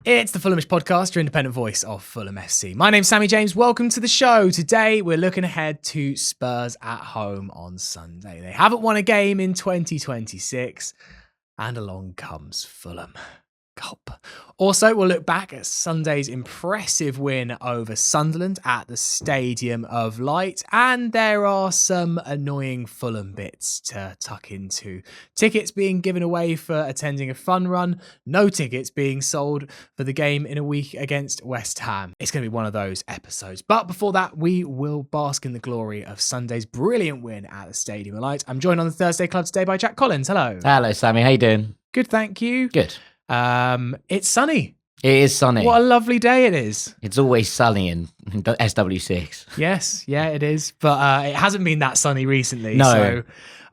It's the Fulhamish podcast, your independent voice of Fulham FC. My name's Sammy James. Welcome to the show. Today, we're looking ahead to Spurs at home on Sunday. They haven't won a game in 2026, and along comes Fulham. Gulp. Also, we'll look back at Sunday's impressive win over Sunderland at the Stadium of Light, and there are some annoying Fulham bits to tuck into. Tickets being given away for attending a fun run, no tickets being sold for the game in a week against West Ham. It's going to be one of those episodes. But before that, we will bask in the glory of Sunday's brilliant win at the Stadium of Light. I'm joined on the Thursday Club today by Jack Collins. Hello. Hello, Sammy. How you doing? Good, thank you. Good. It's sunny. It is sunny. What a lovely day it is. It's always sunny in SW6. Yes, yeah, it is. But it hasn't been that sunny recently. No.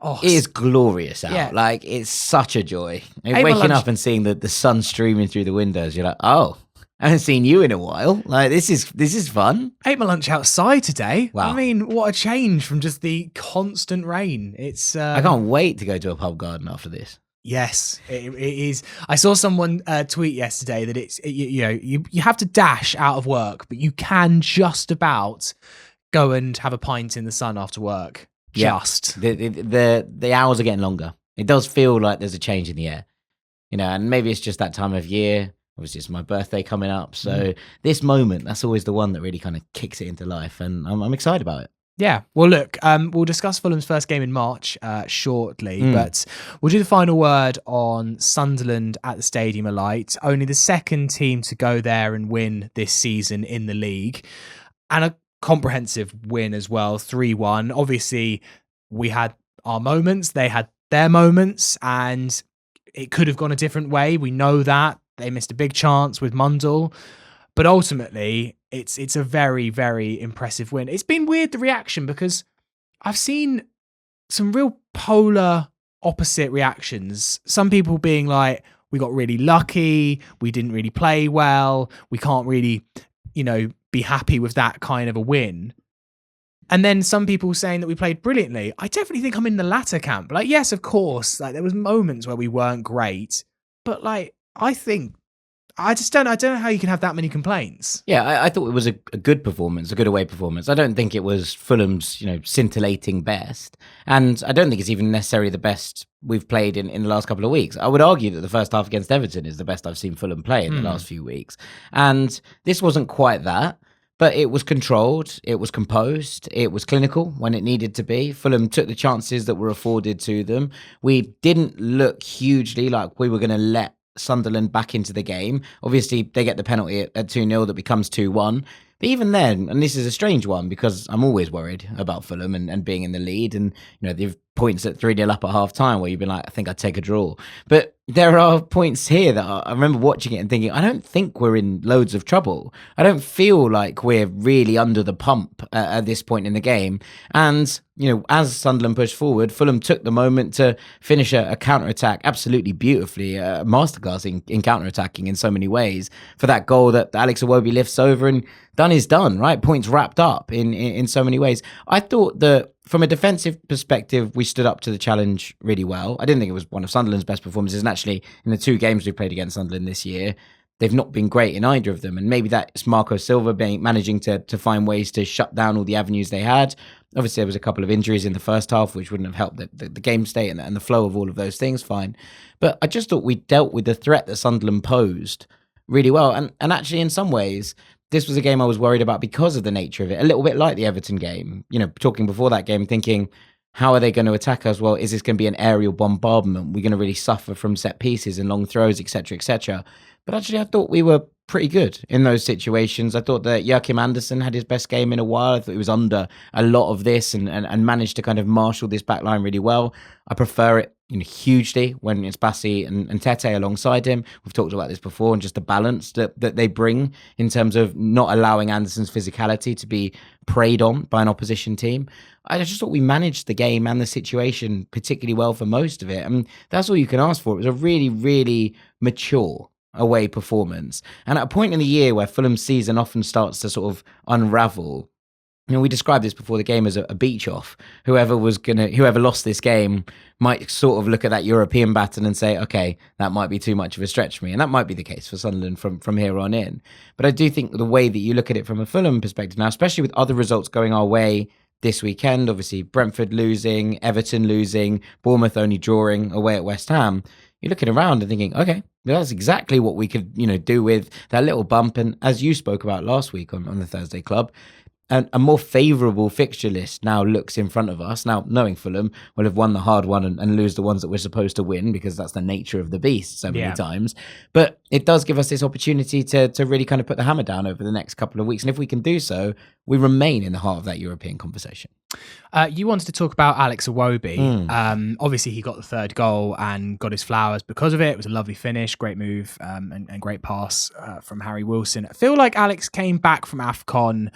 So, It is glorious out. Yeah. Like, it's such a joy. Ate my Waking lunch- up and seeing the sun streaming through the windows, you're like, oh, I haven't seen you in a while. Like, this is fun. Ate my lunch outside today. Wow. I mean, what a change from just the constant rain. It's. I can't wait to go to a pub garden after this. Yes, it is. I saw someone tweet yesterday that you have to dash out of work, but you can just about go and have a pint in the sun after work. Yeah. Just. The hours are getting longer. It does feel like there's a change in the air. And maybe it's just that time of year. Obviously, it's my birthday coming up. So this moment, that's always the one that really kind of kicks it into life. And I'm excited about it. Yeah. Well, look, we'll discuss Fulham's first game in March shortly, but we'll do the final word on Sunderland at the Stadium of Light. Only the second team to go there and win this season in the league, and a comprehensive win as well, 3-1. Obviously, we had our moments, they had their moments, and it could have gone a different way. We know that. They missed a big chance with Mundell. But ultimately, it's a very, very impressive win. It's been weird, the reaction, because I've seen some real polar opposite reactions. Some people being like, we got really lucky, we didn't really play well, we can't really, be happy with that kind of a win. And then some people saying that we played brilliantly. I definitely think I'm in the latter camp. Like, yes, of course, like there was moments where we weren't great, but like, I don't know how you can have that many complaints. Yeah, I thought it was a good performance, a good away performance. I don't think it was Fulham's, scintillating best. And I don't think it's even necessarily the best we've played in the last couple of weeks. I would argue that the first half against Everton is the best I've seen Fulham play in the last few weeks. And this wasn't quite that, but it was controlled, it was composed, it was clinical when it needed to be. Fulham took the chances that were afforded to them. We didn't look hugely like we were going to let Sunderland back into the game. Obviously, they get the penalty at 2-0 that becomes 2-1. But even then, and this is a strange one because I'm always worried about Fulham and being in the lead. And, they've points at 3-0 up at half time where you've been like, I think I'd take a draw. But there are points here that I remember watching it and thinking, I don't think we're in loads of trouble. I don't feel like we're really under the pump at this point in the game. And, as Sunderland pushed forward, Fulham took the moment to finish a counter-attack absolutely beautifully, masterclass in counter-attacking in so many ways for that goal that Alex Iwobi lifts over, and done is done, right? Points wrapped up in so many ways. I thought that from a defensive perspective, we stood up to the challenge really well. I didn't think it was one of Sunderland's best performances. And actually, in the two games we played against Sunderland this year, they've not been great in either of them. And maybe that's Marco Silva managing to find ways to shut down all the avenues they had. Obviously, there was a couple of injuries in the first half, which wouldn't have helped the game state and the flow of all of those things, fine. But I just thought we dealt with the threat that Sunderland posed really well. And actually, in some ways, this was a game I was worried about because of the nature of it. A little bit like the Everton game, talking before that game, thinking, how are they going to attack us? Well, is this going to be an aerial bombardment? We're going to really suffer from set pieces and long throws, etc., etc. But actually, I thought we were pretty good in those situations. I thought that Joachim Andersen had his best game in a while. I thought he was under a lot of this and managed to kind of marshal this back line really well. I prefer it hugely when it's Bassi and Tete alongside him. We've talked about this before, and just the balance that they bring in terms of not allowing Anderson's physicality to be preyed on by an opposition team. I just thought we managed the game and the situation particularly well for most of it. I mean, that's all you can ask for. It was a really, really mature away performance. And at a point in the year where Fulham's season often starts to sort of unravel, we described this before the game as a beach off. Whoever lost this game might sort of look at that European battle and say, okay, that might be too much of a stretch for me. And that might be the case for Sunderland from here on in. But I do think the way that you look at it from a Fulham perspective now, especially with other results going our way this weekend, obviously Brentford losing, Everton losing, Bournemouth only drawing away at West Ham, you're looking around and thinking, okay, that's exactly what we could, do with that little bump. And as you spoke about last week on the Thursday Club, a more favourable fixture list now looks in front of us. Now, knowing Fulham will have won the hard one and lose the ones that we're supposed to win, because that's the nature of the beast so many times. But it does give us this opportunity to really kind of put the hammer down over the next couple of weeks. And if we can do so, we remain in the heart of that European conversation. You wanted to talk about Alex Iwobi. Obviously, he got the third goal and got his flowers because of it. It was a lovely finish, great move, and great pass from Harry Wilson. I feel like Alex came back from AFCON,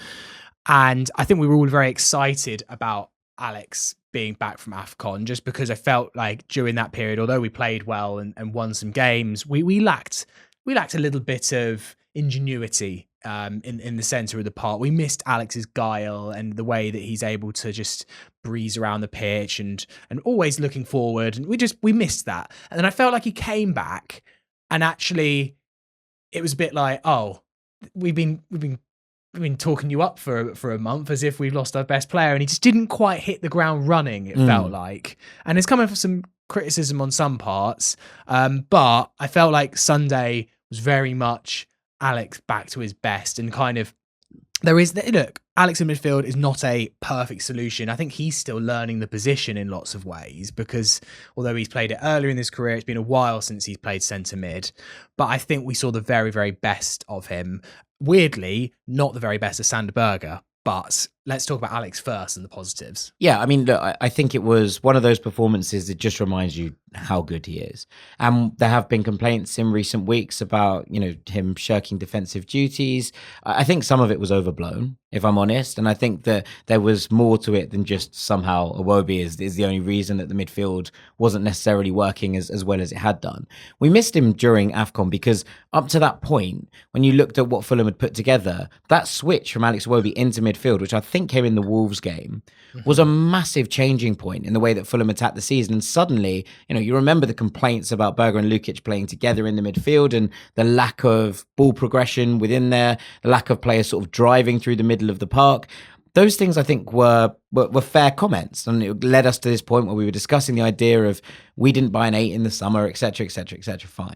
and I think we were all very excited about Alex being back from AFCON, just because I felt like during that period, although we played well and won some games, we lacked a little bit of ingenuity in the centre of the park. We missed Alex's guile and the way that he's able to just breeze around the pitch and always looking forward. And we missed that. And then I felt like he came back, and actually it was a bit like, oh, we've been talking you up for a month as if we've lost our best player, and he just didn't quite hit the ground running, it felt like. And it's coming for some criticism on some parts, but I felt like Sunday was very much Alex back to his best, and kind of Alex in midfield is not a perfect solution. I think he's still learning the position in lots of ways, because although he's played it earlier in his career, it's been a while since he's played centre mid. But I think we saw the very, very best of him. Weirdly, not the very best of Sander Berge. But let's talk about Alex first and the positives. Yeah, I mean, look, I think it was one of those performances that just reminds you how good he is. And there have been complaints in recent weeks about, him shirking defensive duties. I think some of it was overblown, if I'm honest. And I think that there was more to it than just somehow Iwobi is the only reason that the midfield wasn't necessarily working as well as it had done. We missed him during AFCON because up to that point, when you looked at what Fulham had put together, that switch from Alex Iwobi into midfield, which I think came in the Wolves game, was a massive changing point in the way that Fulham attacked the season. And suddenly, you remember the complaints about Berge and Lukic playing together in the midfield and the lack of ball progression within there, the lack of players sort of driving through the middle of the park. Those things, I think, were fair comments. And it led us to this point where we were discussing the idea of we didn't buy an 8 in the summer, et cetera, et cetera, et cetera. Fine.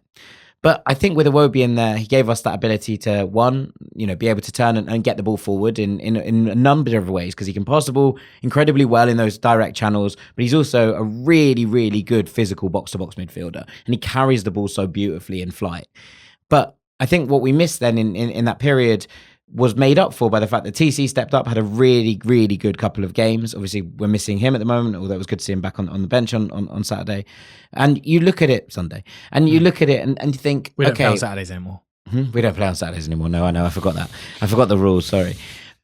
But I think with Iwobi in there, he gave us that ability to, one, be able to turn and get the ball forward in a number of ways, because he can pass the ball incredibly well in those direct channels, but he's also a really, really good physical box-to-box midfielder, and he carries the ball so beautifully in flight. But I think what we missed then in that period was made up for by the fact that TC stepped up, had a really, really good couple of games. Obviously, we're missing him at the moment, although it was good to see him back on the bench on Saturday. And you look at it, Sunday, and you look at it and you think, we don't play on Saturdays anymore. We don't play on Saturdays anymore. No, I know. I forgot that. I forgot the rules, sorry.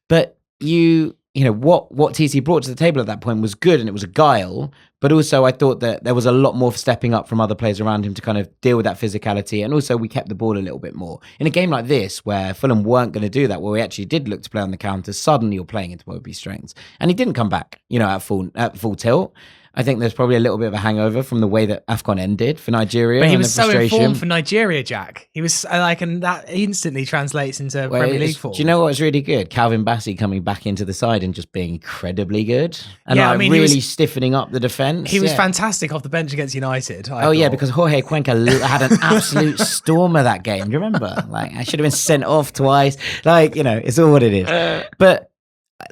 But what TC brought to the table at that point was good, and it was a guile. But also, I thought that there was a lot more stepping up from other players around him to kind of deal with that physicality. And also, we kept the ball a little bit more. In a game like this, where Fulham weren't going to do that, where we actually did look to play on the counter, suddenly you're playing into Iwobi's strengths. And he didn't come back, at full tilt. I think there's probably a little bit of a hangover from the way that AFCON ended for Nigeria. But he was so informed for Nigeria, Jack. He was and that instantly translates into Premier League form. Do you know what's really good? Calvin Bassey coming back into the side and just being incredibly good. And really stiffening up the defence. He was fantastic off the bench against United. Yeah, because Jorge Cuenca had an absolute stormer that game. Do you remember? I should have been sent off twice. It's all what it is. But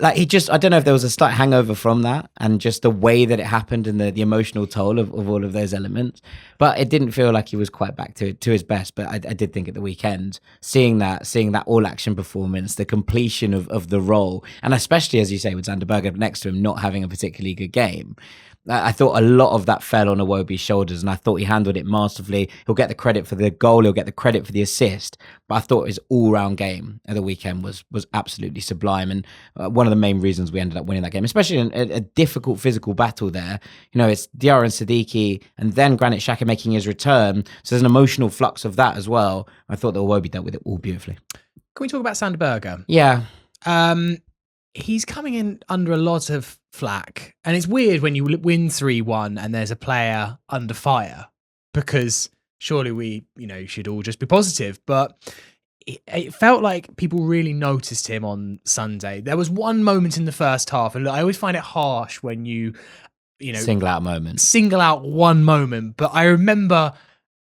I don't know if there was a slight hangover from that and just the way that it happened and the emotional toll of all of those elements. But it didn't feel like he was quite back to his best. But I did think at the weekend, seeing that all action performance, the completion of the role, and especially, as you say, with Sander Berge next to him not having a particularly good game, I thought a lot of that fell on Iwobi's shoulders, and I thought he handled it masterfully. He'll get the credit for the goal, he'll get the credit for the assist, but I thought his all-round game at the weekend was absolutely sublime, and one of the main reasons we ended up winning that game, especially in a difficult physical battle there. It's Diarra and Siddiqui, and then Granit Xhaka making his return, so there's an emotional flux of that as well. I thought that Iwobi dealt with it all beautifully. Can we talk about Sander Berge? Yeah. he's coming in under a lot of flack. And it's weird when you win 3-1 and there's a player under fire, because surely we, should all just be positive. But it felt like people really noticed him on Sunday. There was one moment in the first half, and I always find it harsh when you single out one moment. But I remember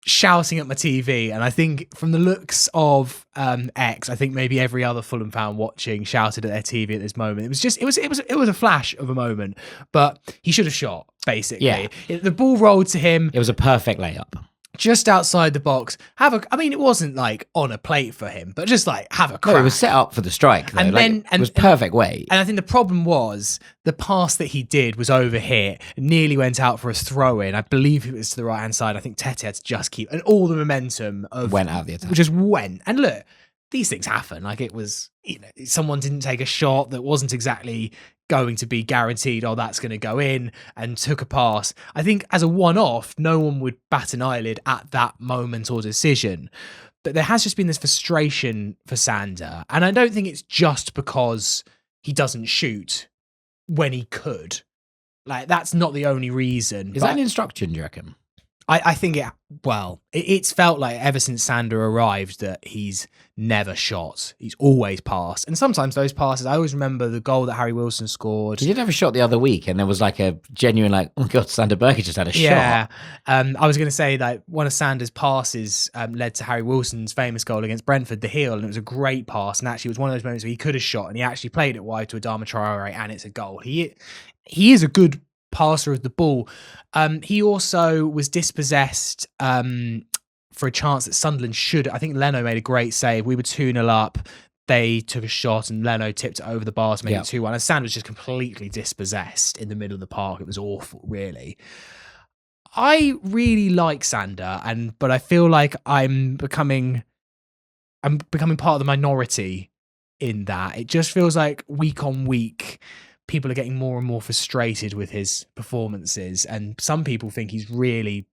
shouting at my TV, and I think from the looks of X, I think maybe every other Fulham fan watching shouted at their TV at this moment. It was a flash of a moment, but he should have shot, basically. Yeah. The ball rolled to him. It was a perfect layup. Just outside the box. It wasn't like on a plate for him, but just like have a crack. No, it was set up for the strike, though. It was perfect weight. And I think the problem was the pass that he did was overhit, nearly went out for a throw in. I believe it was to the right hand side. I think Tete had to just keep, and all the momentum went out of the attack. Just went. And look, these things happen. Like, it was, someone didn't take a shot that wasn't exactly going to be guaranteed, that's going to go in, and took a pass. I think as a one-off, no one would bat an eyelid at that moment or decision. But there has just been this frustration for Sander. And I don't think it's just because he doesn't shoot when he could. Like, that's not the only reason. Is that an instruction, do you reckon? I think it's felt like ever since Sander arrived that he's never shot. He's always passed. And sometimes those passes, I always remember the goal that Harry Wilson scored. He did have a shot the other week, and there was like a genuine oh my God, Sander Berge just had a shot. I was going to say that one of Sander's passes led to Harry Wilson's famous goal against Brentford, the heel, and it was a great pass. And actually it was one of those moments where he could have shot, and he actually played it wide to Adama Traore, and it's a goal. He is a good passer of the ball. He also was dispossessed for a chance that Sunderland should. I think Leno made a great save. We were 2-0 up. They took a shot and Leno tipped it over the bar to make it 2-1. And Sander was just completely dispossessed in the middle of the park. It was awful, really. I really like Sander, but I feel like I'm becoming part of the minority in that. It just feels like week on week, people are getting more and more frustrated with his performances, and some people think he's really,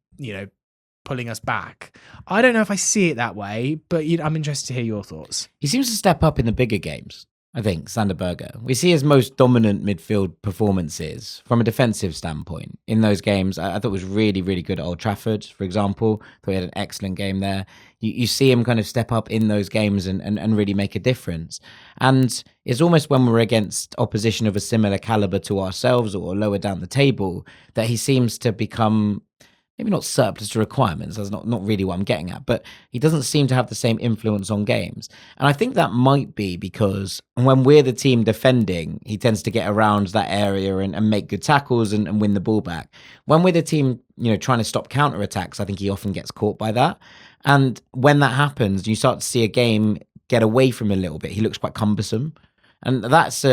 pulling us back. I don't know if I see it that way, but I'm interested to hear your thoughts. He seems to step up in the bigger games, I think, Sander Berge. We see his most dominant midfield performances from a defensive standpoint in those games. I thought it was really, really good at Old Trafford, for example. I thought he had an excellent game there. You see him kind of step up in those games and really make a difference. And it's almost when we're against opposition of a similar caliber to ourselves or lower down the table that he seems to become maybe not surplus to requirements. That's not really what I'm getting at, but he doesn't seem to have the same influence on games. And I think that might be because when we're the team defending, he tends to get around that area and make good tackles and win the ball back. When we're the team, trying to stop counterattacks, I think he often gets caught by that. And when that happens, you start to see a game get away from him a little bit. He looks quite cumbersome. And that's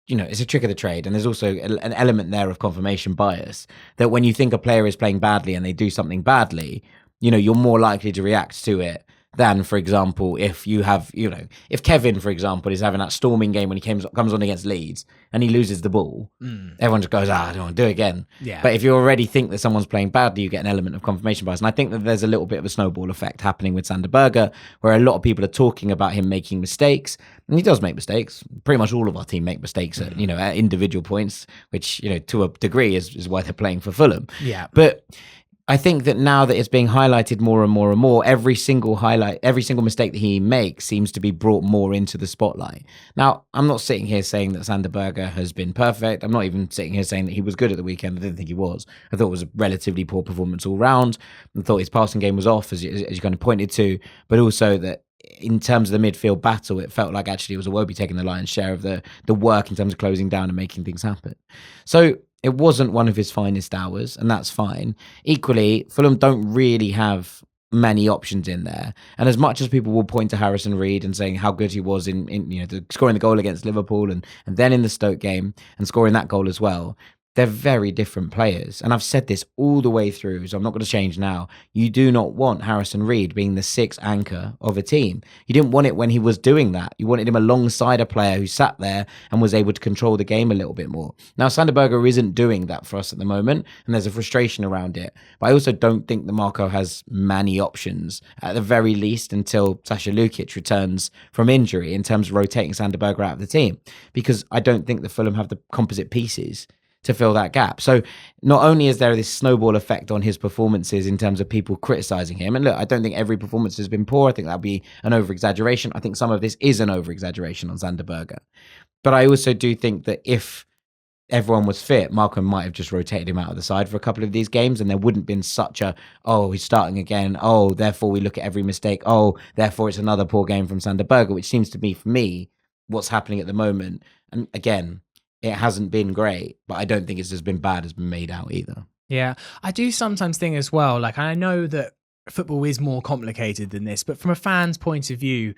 it's a trick of the trade. And there's also an element there of confirmation bias that when you think a player is playing badly and they do something badly, you're more likely to react to it than, for example, if you have, if Kevin, for example, is having that storming game when he comes on against Leeds and he loses the ball, everyone just goes, I don't want to do it again. Yeah. But if you already think that someone's playing badly, you get an element of confirmation bias. And I think that there's a little bit of a snowball effect happening with Sander Berge, where a lot of people are talking about him making mistakes. And he does make mistakes. Pretty much all of our team make mistakes at, at individual points, which, to a degree is why they're playing for Fulham. Yeah. But I think that now that it's being highlighted more and more and more, every single mistake that he makes seems to be brought more into the spotlight. Now, I'm not sitting here saying that Sander Berge has been perfect. I'm not even sitting here saying that he was good at the weekend. I didn't think he was. I thought it was a relatively poor performance all round. I thought his passing game was off, as you kind of pointed to, but also that in terms of the midfield battle, it felt like actually it was Iwobi taking the lion's share of the work in terms of closing down and making things happen. So it wasn't one of his finest hours, and that's fine. Equally, Fulham don't really have many options in there. And as much as people will point to Harrison Reed and saying how good he was in scoring the goal against Liverpool and then in the Stoke game and scoring that goal as well, they're very different players. And I've said this all the way through, so I'm not going to change now. You do not want Harrison Reed being the sixth anchor of a team. You didn't want it when he was doing that. You wanted him alongside a player who sat there and was able to control the game a little bit more. Now, Sander Berge isn't doing that for us at the moment, and there's a frustration around it. But I also don't think that Marco has many options, at the very least, until Sasha Lukic returns from injury, in terms of rotating Sander Berge out of the team, because I don't think that Fulham have the composite pieces to fill that gap. So not only is there this snowball effect on his performances in terms of people criticizing him, and look, I don't think every performance has been poor. I think that'd be an over-exaggeration. I think some of this is an over-exaggeration on Sander Berge. But I also do think that if everyone was fit, Malcolm might have just rotated him out of the side for a couple of these games, and there wouldn't have been such a, oh, he's starting again, oh, therefore we look at every mistake, oh, therefore it's another poor game from Sander Berge, which seems to be, for me, what's happening at the moment. And again, it hasn't been great, but I don't think it's as been bad as been made out either. Yeah, I do sometimes think as well, like, I know that football is more complicated than this, but from a fan's point of view,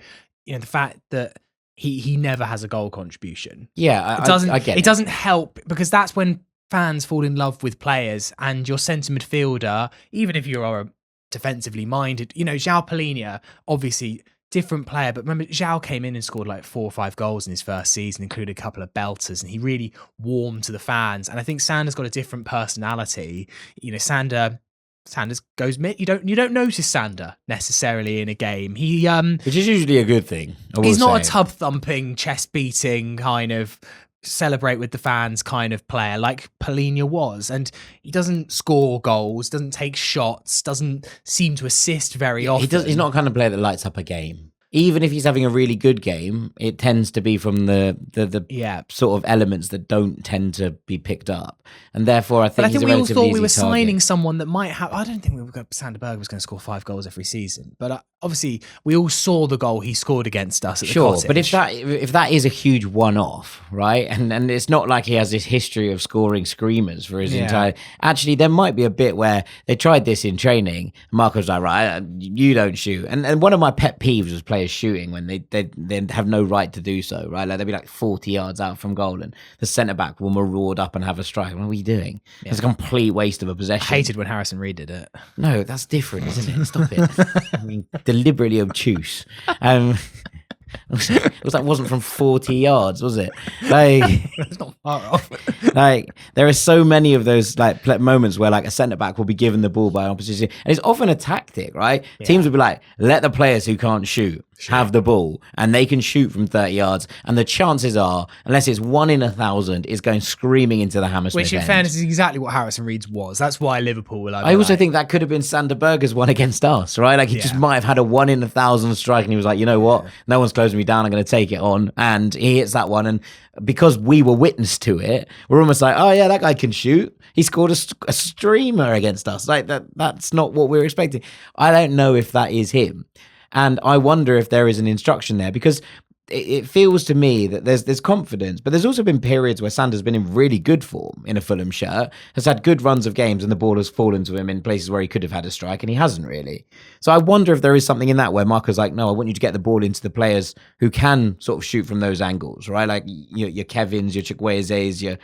you know, the fact that he never has a goal contribution. Yeah, I get it. It doesn't help, because that's when fans fall in love with players, and your centre midfielder, even if you are defensively minded, you know, João Palhinha, obviously different player, but remember, João came in and scored like 4 or 5 goals in his first season, included a couple of belters, and he really warmed to the fans. And I think Sander's got a different personality. You know, Sanders goes mid. You don't notice Sander necessarily in a game. Which is usually a good thing. He's not a tub thumping, chest beating kind of celebrate with the fans kind of player like Palhinha was, and he doesn't score goals, doesn't take shots, doesn't seem to assist very often. He's not the kind of player that lights up a game. Even if he's having a really good game, it tends to be from the sort of elements that don't tend to be picked up, and therefore I think we all thought we were signing someone that might have. I don't think Sander Berge was going to score 5 goals every season, but obviously we all saw the goal he scored against us at the Cottage. But if that is a huge one-off, right, and it's not like he has this history of scoring screamers for his entire. Actually, there might be a bit where they tried this in training. Marco's like, right, you don't shoot, and one of my pet peeves was players shooting when they have no right to do so, right? Like they'll be like 40 yards out from goal, and the centre back will maraud up and have a strike. What are you doing? Yeah. It's a complete waste of a possession. I hated when Harrison Reed did it. No, that's different, isn't it? Stop it. I mean, deliberately obtuse. It wasn't from 40 yards, was it? Like, it's not far off. Like, there are so many of those like moments where like a centre back will be given the ball by opposition, and it's often a tactic, right? Yeah. Teams will be like, let the players who can't shoot have the ball, and they can shoot from 30 yards, and the chances are, unless it's 1 in 1,000, is going screaming into the Hammersmith Which, in fairness, is exactly what Harrison Reed's was. That's why Liverpool were like. I also think that could have been Sander Berge's one against us, right? Like he just might have had a 1 in 1,000 strike, and he was like, you know what? No one's closing me down. I'm going to take it on, and he hits that one, and because we were witness to it, we're almost like, oh yeah, that guy can shoot. He scored a streamer against us. Like that's not what we were expecting. I don't know if that is him. And I wonder if there is an instruction there, because it feels to me that there's confidence, but there's also been periods where Sander's been in really good form in a Fulham shirt, has had good runs of games, and the ball has fallen to him in places where he could have had a strike, and he hasn't really. So I wonder if there is something in that where Marco's like, no, I want you to get the ball into the players who can sort of shoot from those angles, right? Like your Kevins, your Chukwueze's, your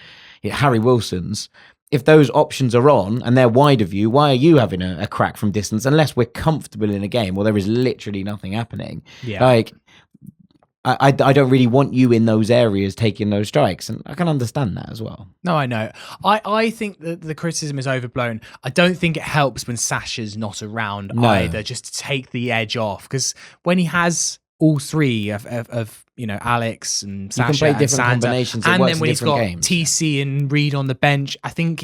Harry Wilsons. If those options are on and they're wide of you, why are you having a crack from distance unless we're comfortable in a game? Well, there is literally nothing happening. Yeah. Like, I don't really want you in those areas taking those strikes, and I can understand that as well. No, I know. I think that the criticism is overblown. I don't think it helps when Sasha's not around either, just to take the edge off, because when he has all three of you know, Alex and Sasha, you can play different Sander, combinations, and then when he's got games. TC and Reed on the bench, I think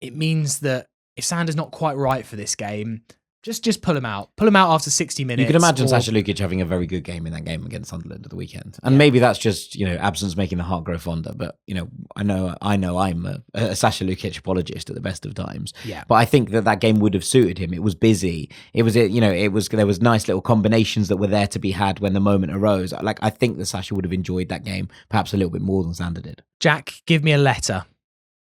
it means that if Sander's not quite right for this game, just pull him out. Pull him out after 60 minutes. You can imagine Sasha Lukic having a very good game in that game against Sunderland at the weekend. And maybe that's just, you know, absence making the heart grow fonder. But, you know I'm a Sasha Lukic apologist at the best of times. Yeah. But I think that game would have suited him. It was busy. There was nice little combinations that were there to be had when the moment arose. Like, I think that Sasha would have enjoyed that game perhaps a little bit more than Sander did. Jack, give me a letter.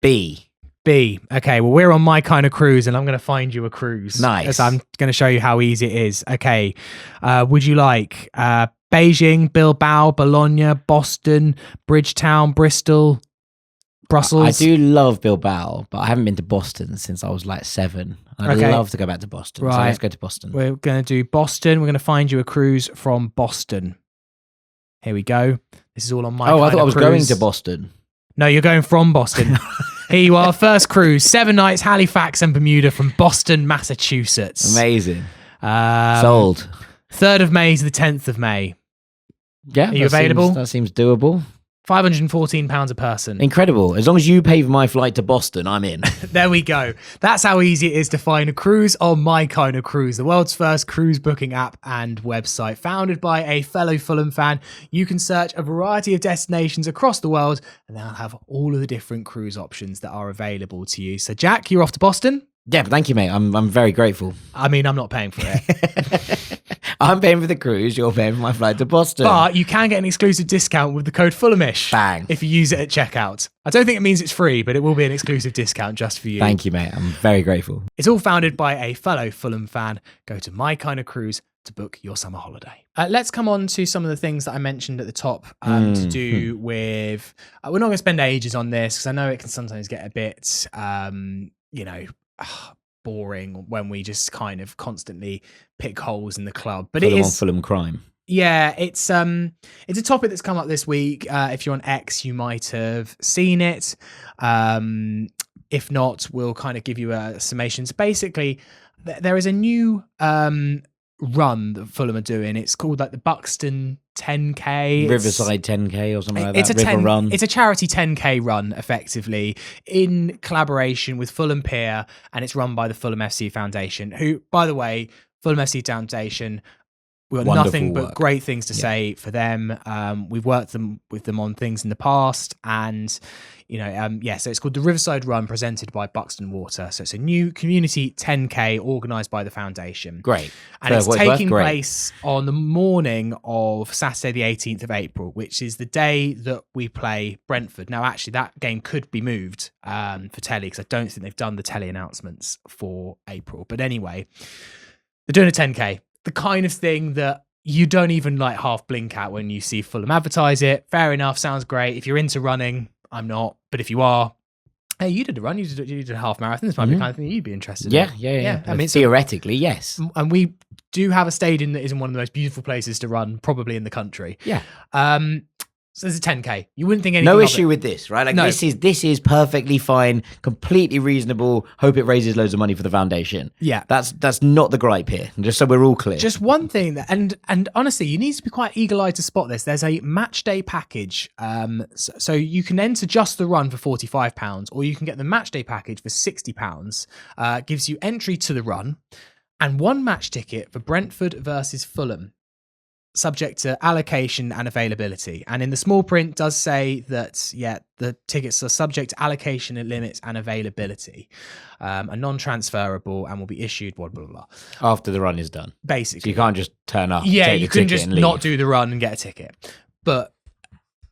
B. Okay, well, we're on my kind of cruise, and I'm going to find you a cruise. Nice. So I'm going to show you how easy it is. Okay. Would you like Beijing, Bilbao, Bologna, Boston, Bridgetown, Bristol? Brussels. I do love Bilbao, but I haven't been to Boston since I was like 7. I'd love to go back to Boston. Right. So let's go to Boston. We're going to do Boston. We're going to find you a cruise from Boston. Here we go. This is all on my. Oh, I thought I was going to Boston. No, you're going from Boston. Here you are. First cruise, 7 nights, Halifax and Bermuda from Boston, Massachusetts. Amazing. Sold. 3rd of May to the 10th of May. Yeah. Are you available? That seems doable. £514 a person. Incredible. As long as you pay for my flight to Boston, I'm in. There we go. That's how easy it is to find a cruise on My Kind of Cruise, the world's first cruise booking app and website. Founded by a fellow Fulham fan, you can search a variety of destinations across the world and they'll have all of the different cruise options that are available to you. So, Jack, you're off to Boston? Yeah, thank you, mate. I'm very grateful. I mean, I'm not paying for it. I'm paying for the cruise. You're paying for my flight to Boston. But you can get an exclusive discount with the code Fulhamish. Bang. If you use it at checkout. I don't think it means it's free, but it will be an exclusive discount just for you. Thank you, mate. I'm very grateful. It's all founded by a fellow Fulham fan. Go to My Kind of Cruise to book your summer holiday. Let's come on to some of the things that I mentioned at the top to do with... we're not going to spend ages on this because I know it can sometimes get a bit, boring when we just kind of constantly pick holes in the club. But Fulham it is on Fulham crime. Yeah, it's a topic that's come up this week. If you're on X, you might have seen it. If not, we'll kind of give you a summation. So basically, there is a new run that Fulham are doing. It's called like the Buxton 10K. Riverside 10K or something like that. It's a charity 10K run, effectively, in collaboration with Fulham Pier, and it's run by the Fulham FC Foundation, who, by the way, Fulham FC Foundation, we've got nothing but great things to say for them. We've worked with them on things in the past, and so it's called the Riverside Run, presented by Buxton Water. So it's a new community 10K organised by the foundation. Great. And it's taking place on the morning of Saturday the 18th of April, which is the day that we play Brentford. Now, actually, that game could be moved for telly, because I don't think they've done the telly announcements for April. But anyway, they're doing a 10K. The kind of thing that you don't even like half blink at when you see Fulham advertise it. Fair enough, sounds great. If you're into running, I'm not. But if you are, hey, you did a run, you did a half marathon. This might be the kind of thing you'd be interested in. Yeah. I mean, theoretically, yes. And we do have a stadium that is in one of the most beautiful places to run, probably in the country. Yeah. So there's a 10K. You wouldn't think anything. No issue with this, right? Like no. This is perfectly fine, completely reasonable. Hope it raises loads of money for the foundation. Yeah, that's not the gripe here. Just so we're all clear. Just one thing that, and honestly, you need to be quite eagle-eyed to spot this. There's a match day package. So you can enter just the run for £45, or you can get the match day package for £60. Gives you entry to the run and one match ticket for Brentford versus Fulham, subject to allocation and availability. And in the small print does say that, the tickets are subject to allocation and limits and availability, are non-transferable and will be issued, blah, blah, blah. After the run is done. Basically. So you can't just turn up, yeah, take you the can ticket just and leave. not do the run and get a ticket. But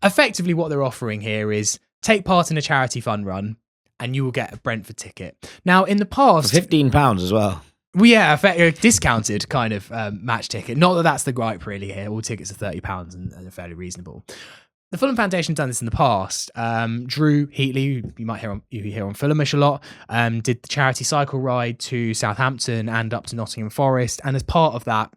effectively what they're offering here is take part in a charity fun run and you will get a Brentford ticket. Now, in the past... For £15 as well. Well, yeah, a discounted kind of match ticket. Not that that's the gripe really here. All tickets are £30 and are fairly reasonable. The Fulham Foundation done this in the past. Drew Heatley, who you might hear on Fulhamish a lot, did the charity cycle ride to Southampton and up to Nottingham Forest. And as part of that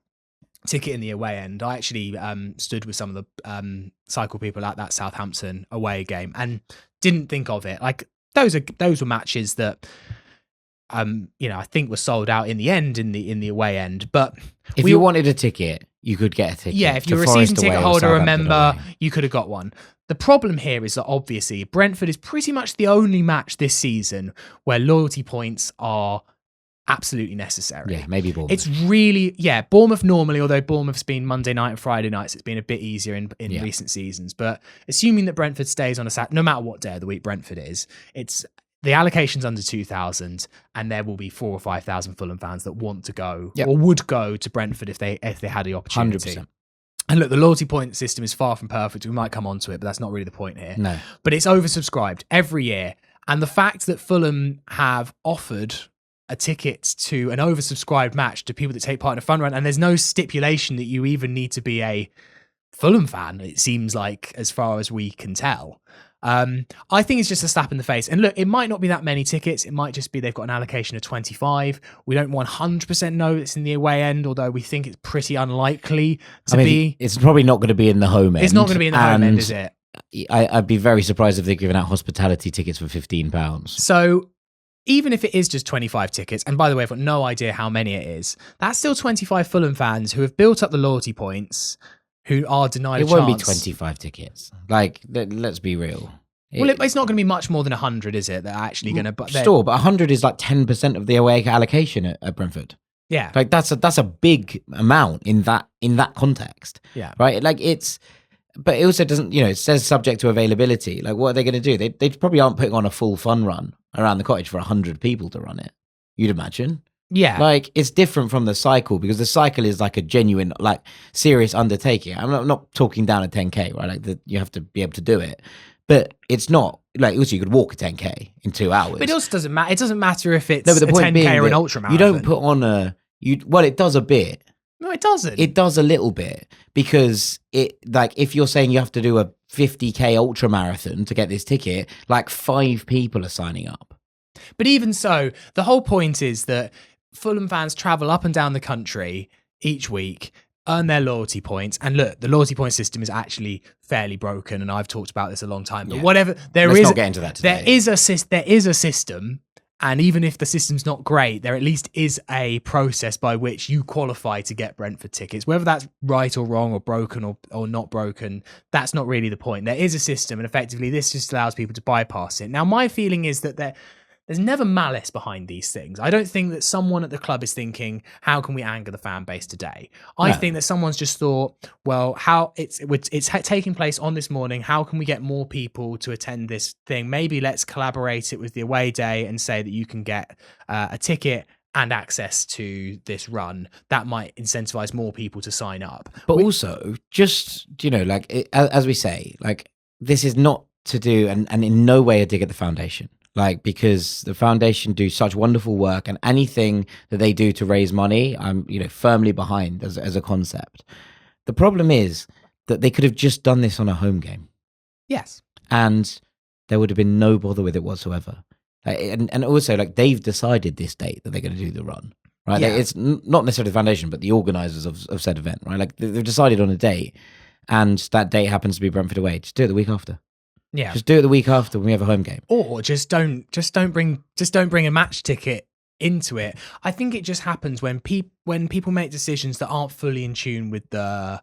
ticket in the away end, I actually stood with some of the cycle people at that Southampton away game and didn't think of it. Like those were matches that I think were sold out in the end in the away end. But if you wanted a ticket, you could get a ticket. Yeah, if you're a season ticket holder, a member, you could have got one. The problem here is that obviously Brentford is pretty much the only match this season where loyalty points are absolutely necessary. Yeah, maybe Bournemouth. It's really, Bournemouth normally, although Bournemouth's been Monday night and Friday nights, it's been a bit easier in recent seasons. But assuming that Brentford stays on a Saturday, no matter what day of the week Brentford is, the allocation's under 2,000, and there will be 4,000 or 5,000 Fulham fans that want to go or would go to Brentford if they had the opportunity. 100%. And look, the loyalty point system is far from perfect. We might come on to it, but that's not really the point here. No. But it's oversubscribed every year. And the fact that Fulham have offered a ticket to an oversubscribed match to people that take part in a fun run, and there's no stipulation that you even need to be a Fulham fan, it seems like, as far as we can tell. I think it's just a slap in the face. And look, it might not be that many tickets. It might just be they've got an allocation of 25. We don't 100% know it's in the away end, although we think it's pretty unlikely to be. It's probably not going to be in the home end. It's not going to be in the home end, is it? I'd be very surprised if they're giving out hospitality tickets for £15. So even if it is just 25 tickets, and by the way, I've got no idea how many it is, that's still 25 Fulham fans who have built up the loyalty points, who are denied a chance. It won't be 25 tickets. Like, let's be real. Well, it's not going to be much more than 100, is it? They're actually going to... Sure, but 100 is like 10% of the away allocation at Brentford. Yeah. Like, that's a big amount in that context. Yeah. Right? Like, but it also doesn't, it says subject to availability. Like, what are they going to do? They probably aren't putting on a full fun run around the cottage for 100 people to run it, you'd imagine. Yeah. Like, it's different from the cycle, because the cycle is like a genuine, like, serious undertaking. I'm not talking down a 10K, right? Like, you have to be able to do it. But it's not, like, also you could walk a 10K in 2 hours. But it also doesn't matter. It doesn't matter if it's but the a point 10K or an ultra marathon. You don't put on well, it does a bit. No, it doesn't. It does a little bit, because if you're saying you have to do a 50K ultra marathon to get this ticket, like 5 people are signing up. But even so, the whole point is that Fulham fans travel up and down the country each week, earn their loyalty points. And look, the loyalty point system is actually fairly broken, and I've talked about this a long time. But whatever, let's not get into that today. There is a system, and even if the system's not great, there at least is a process by which you qualify to get Brentford tickets. Whether that's right or wrong or broken or not broken, that's not really the point. There is a system, and effectively this just allows people to bypass it. Now, my feeling is that there's never malice behind these things. I don't think that someone at the club is thinking, how can we anger the fan base today? I think that someone's just thought, well, how it's taking place on this morning. How can we get more people to attend this thing? Maybe let's collaborate it with the away day and say that you can get a ticket and access to this run. That might incentivize more people to sign up. But also, just, as we say, like, this is not to do, and in no way a dig at the foundation. Like, because the foundation do such wonderful work, and anything that they do to raise money, I'm firmly behind as a concept. The problem is that they could have just done this on a home game. Yes. And there would have been no bother with it whatsoever. And also, like, they've decided this date that they're going to do the run, right? Yeah. Like, it's not necessarily the foundation, but the organisers of said event, right? Like, they've decided on a date, and that date happens to be Brentford away. Just do it the week after. Yeah, just do it the week after when we have a home game, or just don't bring a match ticket into it. I think it just happens when people make decisions that aren't fully in tune with the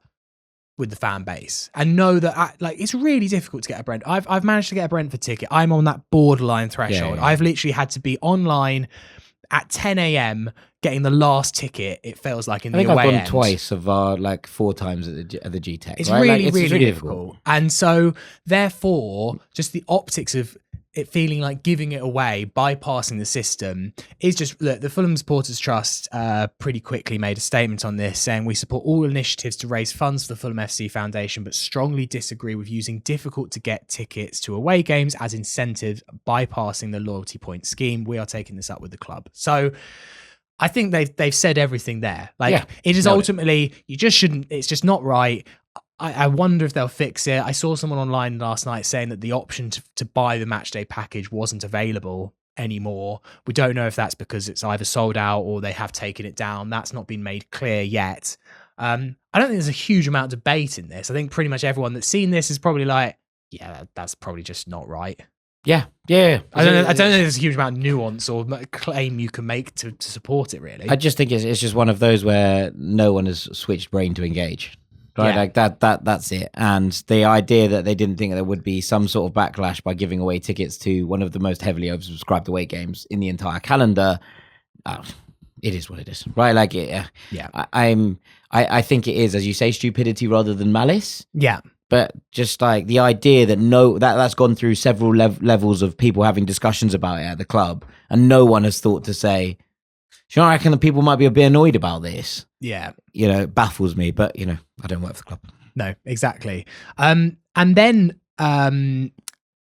fan base, and know that it's really difficult to get a Brentford. I've managed to get a Brentford ticket. I'm on that borderline threshold. Yeah. I've literally had to be online at 10 a.m. getting the last ticket. It feels like in the away end. I think I've gone twice of 4 times at the G Tech. It's right? really, it's really difficult. And so, therefore, just the optics of it feeling like giving it away, bypassing the system, is just, look, the Fulham Supporters Trust pretty quickly made a statement on this, saying, we support all initiatives to raise funds for the Fulham FC Foundation, but strongly disagree with using difficult to get tickets to away games as incentives, bypassing the loyalty point scheme. We are taking this up with the club. So I think they've said everything there. It is ultimately, you just shouldn't, it's just not right. I wonder if they'll fix it. I saw someone online last night saying that the option to buy the matchday package wasn't available anymore. We don't know if that's because it's either sold out or they have taken it down. That's not been made clear yet. I don't think there's a huge amount of debate in this. I think pretty much everyone that's seen this is probably like, yeah, that's probably just not right. Yeah. I don't think there's a huge amount of nuance or claim you can make to support it, really. I just think it's just one of those where no one has switched brain to engage. Right, yeah. That's it. And the idea that they didn't think there would be some sort of backlash by giving away tickets to one of the most heavily oversubscribed away games in the entire calendar, it is what it is, right? Like, yeah. I think it is, as you say, stupidity rather than malice. Yeah. But just like the idea that that's gone through several levels of people having discussions about it at the club, and no one has thought to say, do you know, I reckon that people might be a bit annoyed about this. Yeah. It baffles me, but, I don't work for the club. No, exactly. And then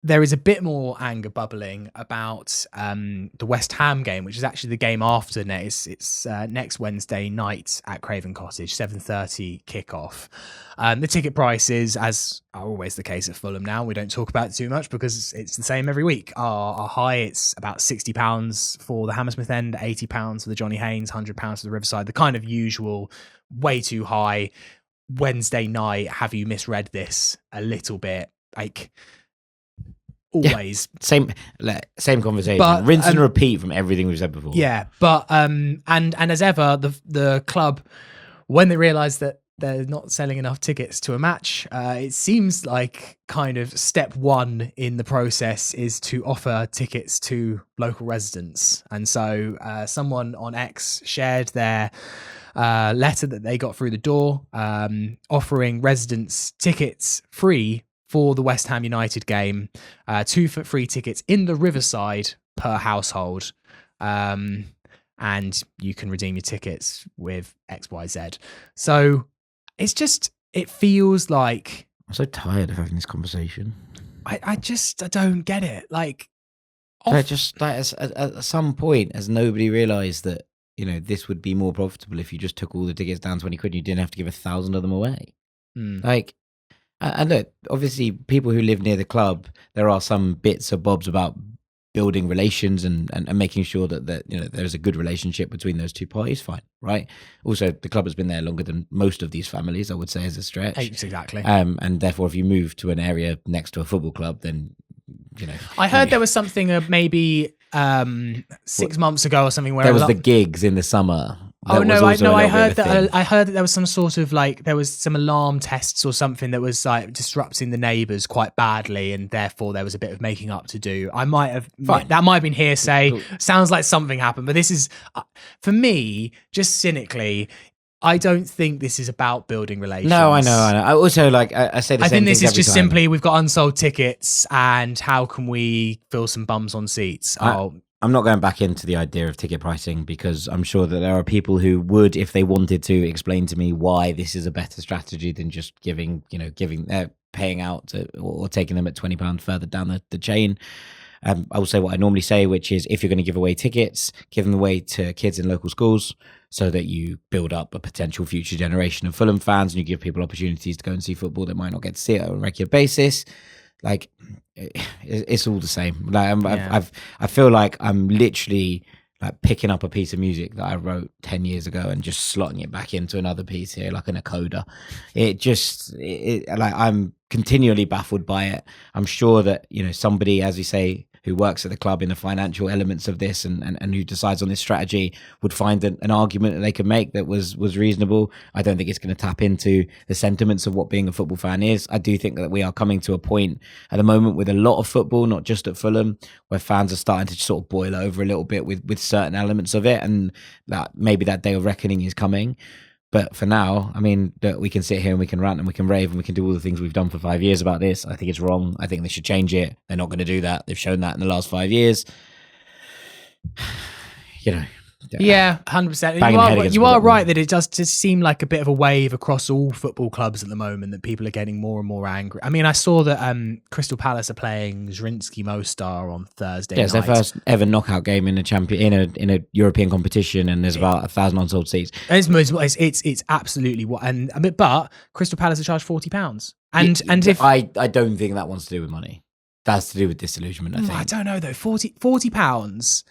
there is a bit more anger bubbling about the West Ham game, which is actually the game after next. It's next Wednesday night at Craven Cottage, 7:30 kickoff. The ticket prices, as are always the case at Fulham now, we don't talk about it too much because it's the same every week, are high. It's about £60 for the Hammersmith end, £80 for the Johnny Haynes, £100 for the Riverside, the kind of usual, way too high. Wednesday night, have you misread this a little bit? Like, always. Yeah, same conversation. But, rinse and repeat from everything we've said before. Yeah, but and as ever, the club, when they realise that they're not selling enough tickets to a match, it seems like kind of step one in the process is to offer tickets to local residents. And so someone on X shared their letter that they got through the door, offering residents tickets free for the West Ham United game, 2 foot free tickets in the Riverside per household. And you can redeem your tickets with XYZ. So it feels like... I'm so tired of having this conversation. I don't get it. Like, at some point, has nobody realised that, this would be more profitable if you just took all the tickets down 20 quid and you didn't have to give 1,000 of them away? Like, and look, obviously, people who live near the club, there are some bits or bobs about building relations and making sure that there's a good relationship between those two parties. Fine, right? Also, the club has been there longer than most of these families, I would say, as a stretch. Exactly. And therefore, if you move to an area next to a football club, then I heard there was something maybe 6 months ago or something where there was the gigs in the summer. I heard that there was some sort of there was some alarm tests or something that was like disrupting the neighbours quite badly, and therefore there was a bit of making up to do. That might have been hearsay. Cool. Sounds like something happened, but this is, for me, just cynically, I don't think this is about building relations. No, I know. I also I say the same thing. I think this is just simply, we've got unsold tickets and how can we fill some bums on seats? I'm not going back into the idea of ticket pricing because I'm sure that there are people who would, if they wanted to, explain to me why this is a better strategy than just paying out or taking them at £20 further down the chain. I will say what I normally say, which is if you're going to give away tickets, give them away to kids in local schools so that you build up a potential future generation of Fulham fans and you give people opportunities to go and see football that might not get to see it on a regular basis. Like, it's all the same. I feel like I'm literally picking up a piece of music that I wrote 10 years ago and just slotting it back into another piece here, like an encoder. I'm continually baffled by it. I'm sure that, somebody, as you say, who works at the club in the financial elements of this and who decides on this strategy would find an argument that they could make that was reasonable. I don't think it's going to tap into the sentiments of what being a football fan is. I do think that we are coming to a point at the moment with a lot of football, not just at Fulham, where fans are starting to sort of boil over a little bit with certain elements of it, and that maybe that day of reckoning is coming. But for now, I mean, we can sit here and we can rant and we can rave and we can do all the things we've done for 5 years about this. I think it's wrong. I think they should change it. They're not going to do that. They've shown that in the last 5 years. Yeah, 100%. You are right that it does just seem like a bit of a wave across all football clubs at the moment that people are getting more and more angry. I mean, I saw that Crystal Palace are playing Zrinski Mostar on Thursday. Yeah, it's their first ever knockout game in a European competition, and there's about 1,000 unsold seats. It's absolutely what. But Crystal Palace are charged £40, and if I don't think that wants to do with money. That's to do with disillusionment, I think. I don't know though. £40.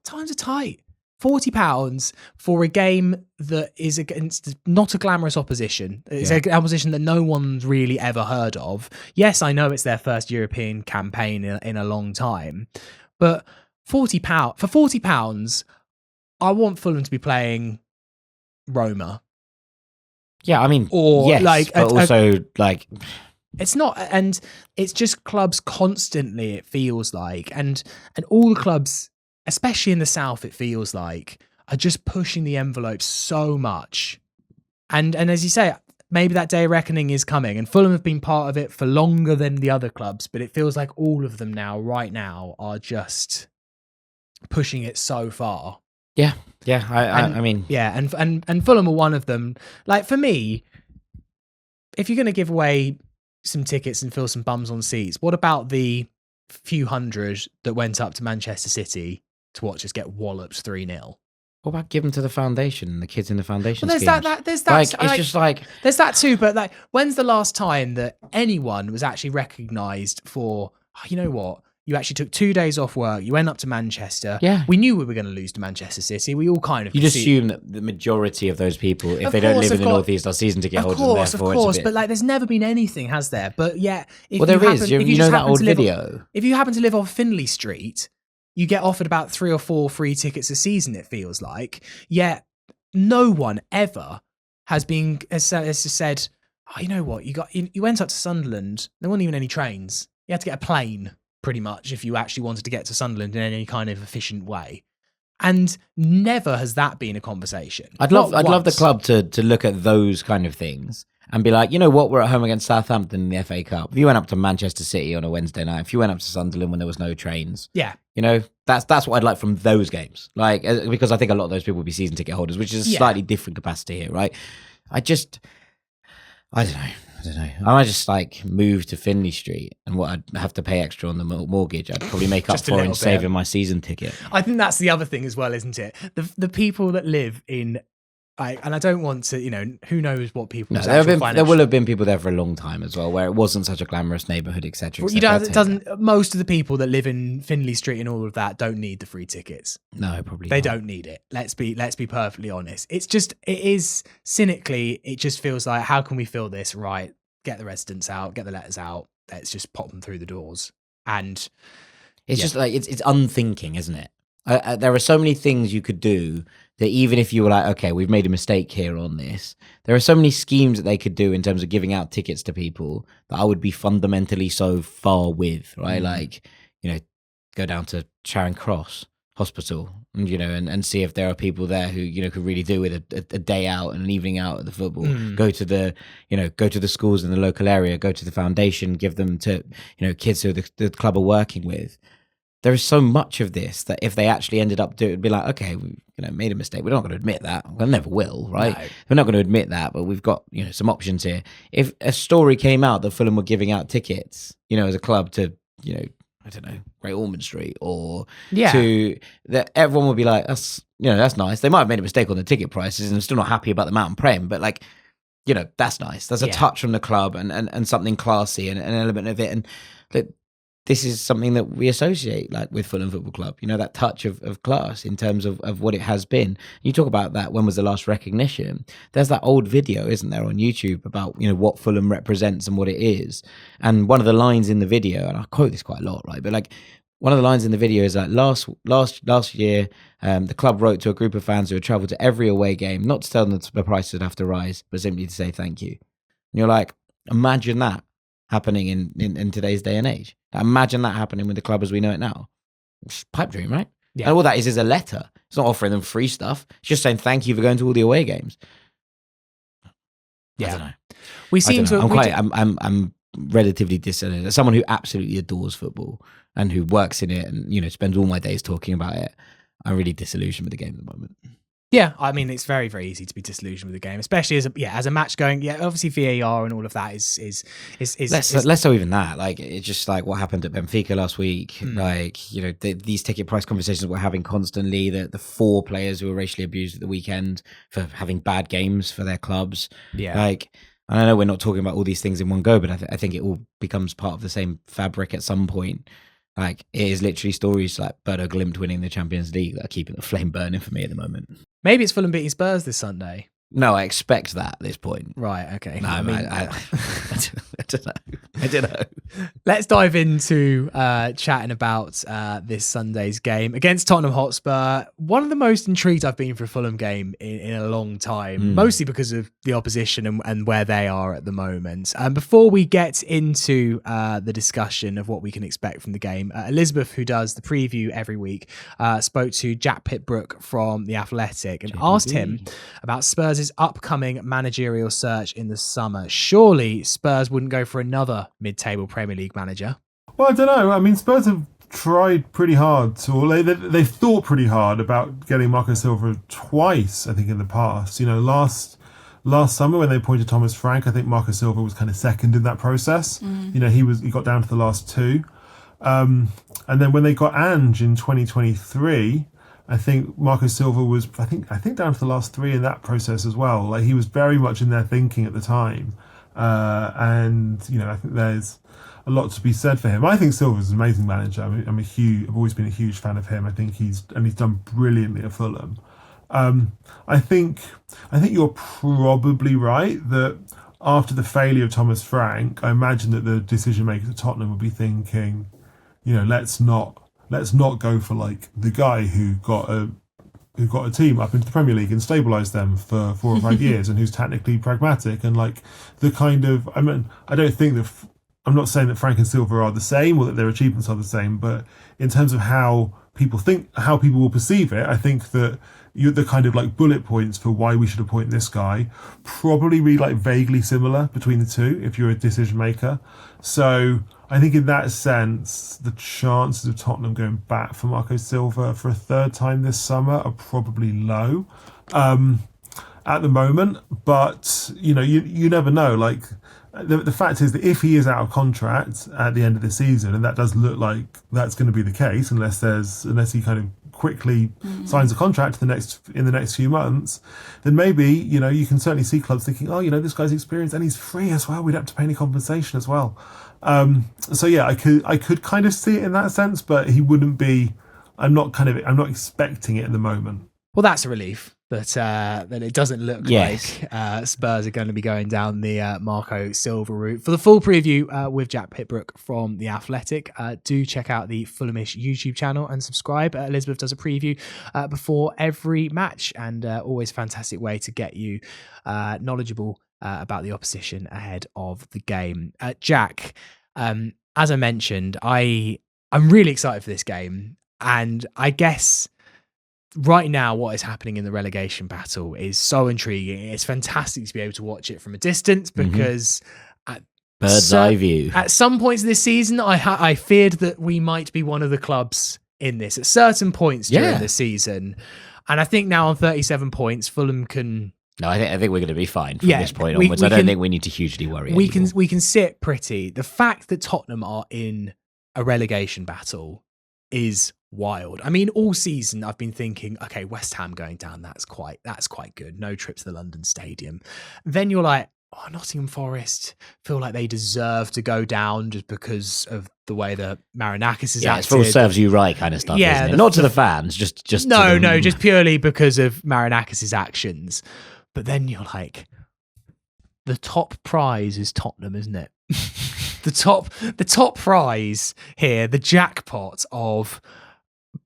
Times are tight. £40 for a game that is against not a glamorous opposition. It's an opposition that no one's really ever heard of. Yes, I know it's their first European campaign in a long time, but £40 for £40, I want Fulham to be playing Roma. Yeah, I mean, yes, but also it's not, and it's just clubs constantly, it feels like, and all the clubs, especially in the south, it feels like, are just pushing the envelope so much. And as you say, maybe that day of reckoning is coming, and Fulham have been part of it for longer than the other clubs, but it feels like all of them right now are just pushing it so far. Yeah. I mean, and Fulham are one of them. Like, for me, if you're going to give away some tickets and fill some bums on seats, what about the few hundred that went up to Manchester City to watch us get walloped 3-0? What about giving to the foundation, the kids in the foundation? Well, there's schemes? there's that. It's just like there's that too. But like, when's the last time that anyone was actually recognised for? Oh, you know what? You actually took 2 days off work. You went up to Manchester. Yeah. We knew we were going to lose to Manchester City. We all kind of. You just assume that the majority of those people, if they don't live in the Northeast, are season ticket holders. Of course. But like, there's never been anything, has there? But yeah, well, there is. You know that old video. If you happen to live off Finley Street, you get offered about 3 or 4 free tickets a season, it feels like. Yet no one ever has said, oh, you know what, you went up to Sunderland, there weren't even any trains. You had to get a plane, pretty much, if you actually wanted to get to Sunderland in any kind of efficient way. And never has that been a conversation. I'd love the club to look at those kind of things and be like, you know what, we're at home against Southampton in the FA Cup. If you went up to Manchester City on a Wednesday night, if you went up to Sunderland when there was no trains, yeah, you know, that's what I'd like from those games. Like, because I think a lot of those people will be season ticket holders, which is a slightly different capacity here, right? I don't know. I might just like move to Finley Street, and what I'd have to pay extra on the mortgage, I'd probably make up for in saving my season ticket. I think that's the other thing as well, isn't it? The people that live in, and I don't want to, you know, who knows what people. No, there will have been people there for a long time as well, where it wasn't such a glamorous neighbourhood, etc. Most of the people that live in Finley Street and all of that don't need the free tickets. No, probably they don't need it. Let's be perfectly honest. It is cynically. It just feels like, how can we fill this? Right, get the residents out, get the letters out. Let's just pop them through the doors. And it's just like it's unthinking, isn't it? There are so many things you could do that even if you were like, okay, we've made a mistake here on this, there are so many schemes that they could do in terms of giving out tickets to people that I would be fundamentally so far with, right? Like, you know, go down to Charing Cross Hospital and, you know, and see if there are people there who, you know, could really do with a day out and an evening out at the football. Go to the schools in the local area, go to the foundation, give them to, you know, kids who the club are working with. There is so much of this that if they actually ended up doing, it'd be like, okay, we made a mistake. We're not going to admit that. We never will, right? No. We're not going to admit that, but we've got, you know, some options here. If a story came out that Fulham were giving out tickets, you know, as a club to, you know, I don't know, Great Ormond Street or to that, everyone would be like, that's nice. They might have made a mistake on the ticket prices and I'm still not happy about the Mountain Prem, but like, you know, that's nice. There's a touch from the club and something classy and an element of it. And that, this is something that we associate like with Fulham Football Club, you know, that touch of class in terms of what it has been. You talk about that, when was the last recognition? There's that old video, isn't there, on YouTube about, you know, what Fulham represents and what it is. And one of the lines in the video, and I quote this quite a lot, right? But like one of the lines in the video is like last year, the club wrote to a group of fans who had travelled to every away game, not to tell them that the prices would have to rise, but simply to say thank you. And you're like, imagine that happening in today's day and age. Imagine that happening with the club as we know it now. It's a pipe dream, right? Yeah. And all that is a letter. It's not offering them free stuff. It's just saying thank you for going to all the away games. Yeah. I don't know. I'm relatively disillusioned. As someone who absolutely adores football and who works in it and, you know, spends all my days talking about it, I'm really disillusioned with the game at the moment. Yeah, I mean, it's very, very easy to be disillusioned with the game, especially as a match going. Yeah, obviously VAR and all of that is less so even that. Like, it's just like what happened at Benfica last week. Like, you know, these ticket price conversations we're having constantly. The 4 players who were racially abused at the weekend for having bad games for their clubs. Yeah, like, I know we're not talking about all these things in one go, but I think it all becomes part of the same fabric at some point. Like, it is literally stories like Berge winning the Champions League that are keeping the flame burning for me at the moment. Maybe it's Fulham beating Spurs this Sunday. No, I expect that at this point. Right, okay. No, I don't know. Let's dive into chatting about this Sunday's game against Tottenham Hotspur. One of the most intrigued I've been for a Fulham game in a long time, mostly because of the opposition and where they are at the moment. Before we get into the discussion of what we can expect from the game, Elizabeth, who does the preview every week, spoke to Jack Pitbrook from The Athletic and asked him about Spurs' upcoming managerial search in the summer. Surely Spurs wouldn't go for another mid-table Premier League manager? Well, I don't know. I mean, Spurs have tried pretty hard they've thought pretty hard about getting Marco Silva twice, I think, in the past. You know, last last summer when they appointed Thomas Frank, I think Marco Silva was kind of second in that process. He got down to the last two. And then when they got Ange in 2023, I think Marco Silva was, I think down to the last three in that process as well. Like, he was very much in their thinking at the time. And I think there's a lot to be said for him. I think Silva's an amazing manager. I've always been a huge fan of him. I think he's done brilliantly at Fulham. I think you're probably right that after the failure of Thomas Frank, I imagine that the decision makers at Tottenham would be thinking, let's not go for like the guy who got a team up into the Premier League and stabilised them for 4 or 5 years, and who's technically pragmatic and like the kind of. I don't think that. I'm not saying that Frank and Silva are the same or that their achievements are the same, but in terms of how people will perceive it, I think that the kind of like bullet points for why we should appoint this guy probably be like vaguely similar between the two if you're a decision maker. So I think in that sense, the chances of Tottenham going back for Marco Silva for a third time this summer are probably low at the moment. But you never know. Like, the fact is that if he is out of contract at the end of the season, and that does look like that's going to be the case, unless he kind of quickly signs a contract in the next few months, then maybe you can certainly see clubs thinking, oh, this guy's experienced and he's free as well. We'd have to pay any compensation as well. So yeah, I could kind of see it in that sense, but he wouldn't be. I'm not expecting it at the moment. Well, that's a relief that it doesn't look like Spurs are going to be going down the Marco Silva route. For the full preview with Jack Pitbrook from The Athletic, do check out the Fulhamish YouTube channel and subscribe. Elizabeth does a preview before every match, and always a fantastic way to get you knowledgeable about the opposition ahead of the game. Jack, as I mentioned, I'm really excited for this game, and I guess right now what is happening in the relegation battle is so intriguing. It's fantastic to be able to watch it from a distance because bird's eye view. At some points this season, I feared that we might be one of the clubs in this at certain points during the season, and I think now on 37 points, Fulham can. No, I think we're going to be fine from this point onwards. I don't think we need to hugely worry. We can sit pretty. The fact that Tottenham are in a relegation battle is wild. I mean, all season I've been thinking, okay, West Ham going down, that's quite good. No trip to the London Stadium. Then you're like, oh, Nottingham Forest feel like they deserve to go down just because of the way that Marinakis is acted. It's full serves you right kind of stuff, isn't it? Not to the fans, just just purely because of Marinakis' actions. But then you're like, the top prize is Tottenham, isn't it? The top prize here, the jackpot of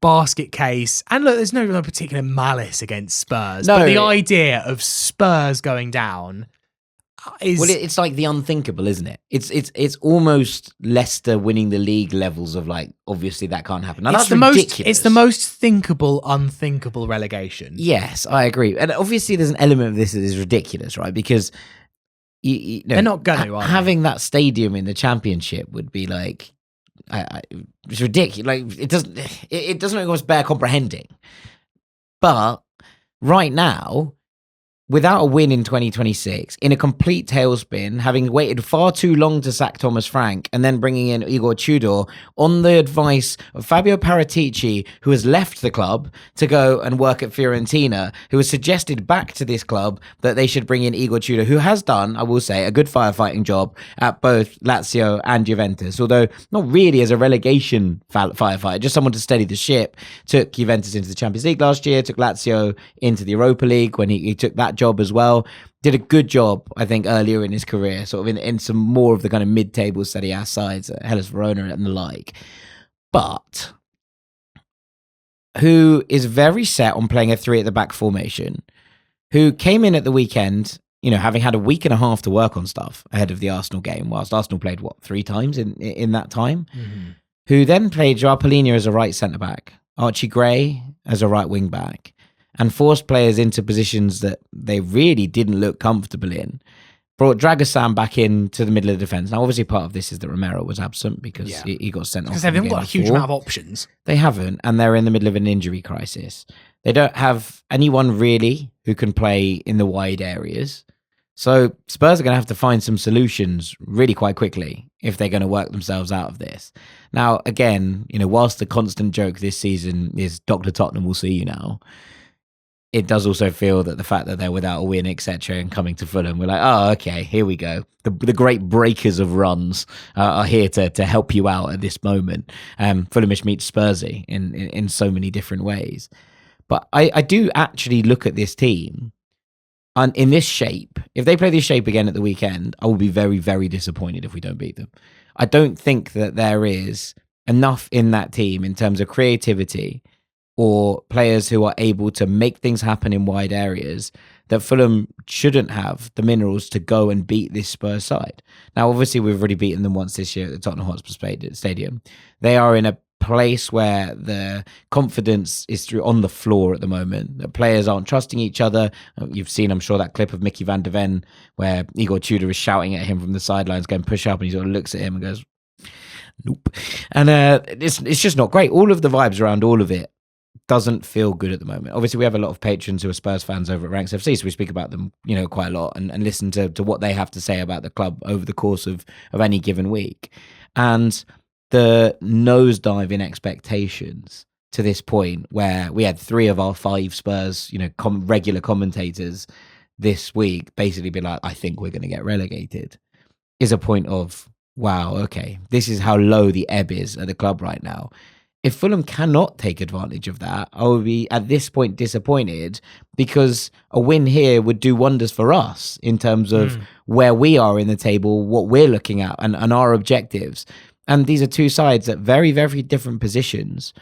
basket case. And look, there's no particular malice against Spurs, but the idea of Spurs going down is... Well, it's like the unthinkable, isn't it? It's almost Leicester winning the league levels of like, obviously that can't happen. Now, that's ridiculous. It's the most thinkable, unthinkable relegation. Yes, I agree. And obviously there's an element of this that is ridiculous, right? Because they're not going to, having that stadium in the Championship would be like, it's ridiculous. Like, it doesn't almost bear comprehending. But right now, without a win in 2026, in a complete tailspin, having waited far too long to sack Thomas Frank and then bringing in Igor Tudor on the advice of Fabio Paratici, who has left the club to go and work at Fiorentina, who has suggested back to this club that they should bring in Igor Tudor, who has done, I will say, a good firefighting job at both Lazio and Juventus, although not really as a relegation firefighter, just someone to steady the ship. Took Juventus into the Champions League last year, took Lazio into the Europa League when he took that job as well. Did a good job, I think, earlier in his career, sort of in some more of the kind of mid-table Serie A sides, Hellas Verona and the like. But who is very set on playing a 3 at the back formation, who came in at the weekend, having had a week and a half to work on stuff ahead of the Arsenal game, whilst Arsenal played, 3 times in that time, who then played Joao Palhinha as a right centre-back, Archie Gray as a right wing-back, and forced players into positions that they really didn't look comfortable in. Brought Dragosan back into the middle of the defence. Now, obviously, part of this is that Romero was absent because he got sent off. Because they haven't got a huge amount of options. They haven't, and they're in the middle of an injury crisis. They don't have anyone really who can play in the wide areas. So Spurs are going to have to find some solutions really quite quickly if they're going to work themselves out of this. Now, again, whilst the constant joke this season is Dr. Tottenham will see you now, it does also feel that the fact that they're without a win, etc., and coming to Fulham, we're like, oh, okay, here we go. The great breakers of runs are here to help you out at this moment. Fulhamish meets Spursy in so many different ways. But I do actually look at this team, and in this shape, if they play this shape again at the weekend, I will be very, very disappointed if we don't beat them. I don't think that there is enough in that team in terms of creativity or players who are able to make things happen in wide areas that Fulham shouldn't have the minerals to go and beat this Spurs side. Now, obviously, we've already beaten them once this year at the Tottenham Hotspur Stadium. They are in a place where the confidence is on the floor at the moment. The players aren't trusting each other. You've seen, I'm sure, that clip of Mickey van der Ven where Igor Tudor is shouting at him from the sidelines, going push up, and he sort of looks at him and goes, nope. And it's just not great. All of the vibes around all of it doesn't feel good at the moment. Obviously, we have a lot of patrons who are Spurs fans over at Ranks FC, so we speak about them, quite a lot and listen to what they have to say about the club over the course of any given week. And the nosedive in expectations to this point, where we had 3 of our 5 Spurs, regular commentators this week basically be like, I think we're going to get relegated, is a point of, wow, okay, this is how low the ebb is at the club right now. If Fulham cannot take advantage of that, I would be at this point disappointed, because a win here would do wonders for us in terms of where we are in the table, what we're looking at and our objectives. And these are 2 sides at very, very different positions.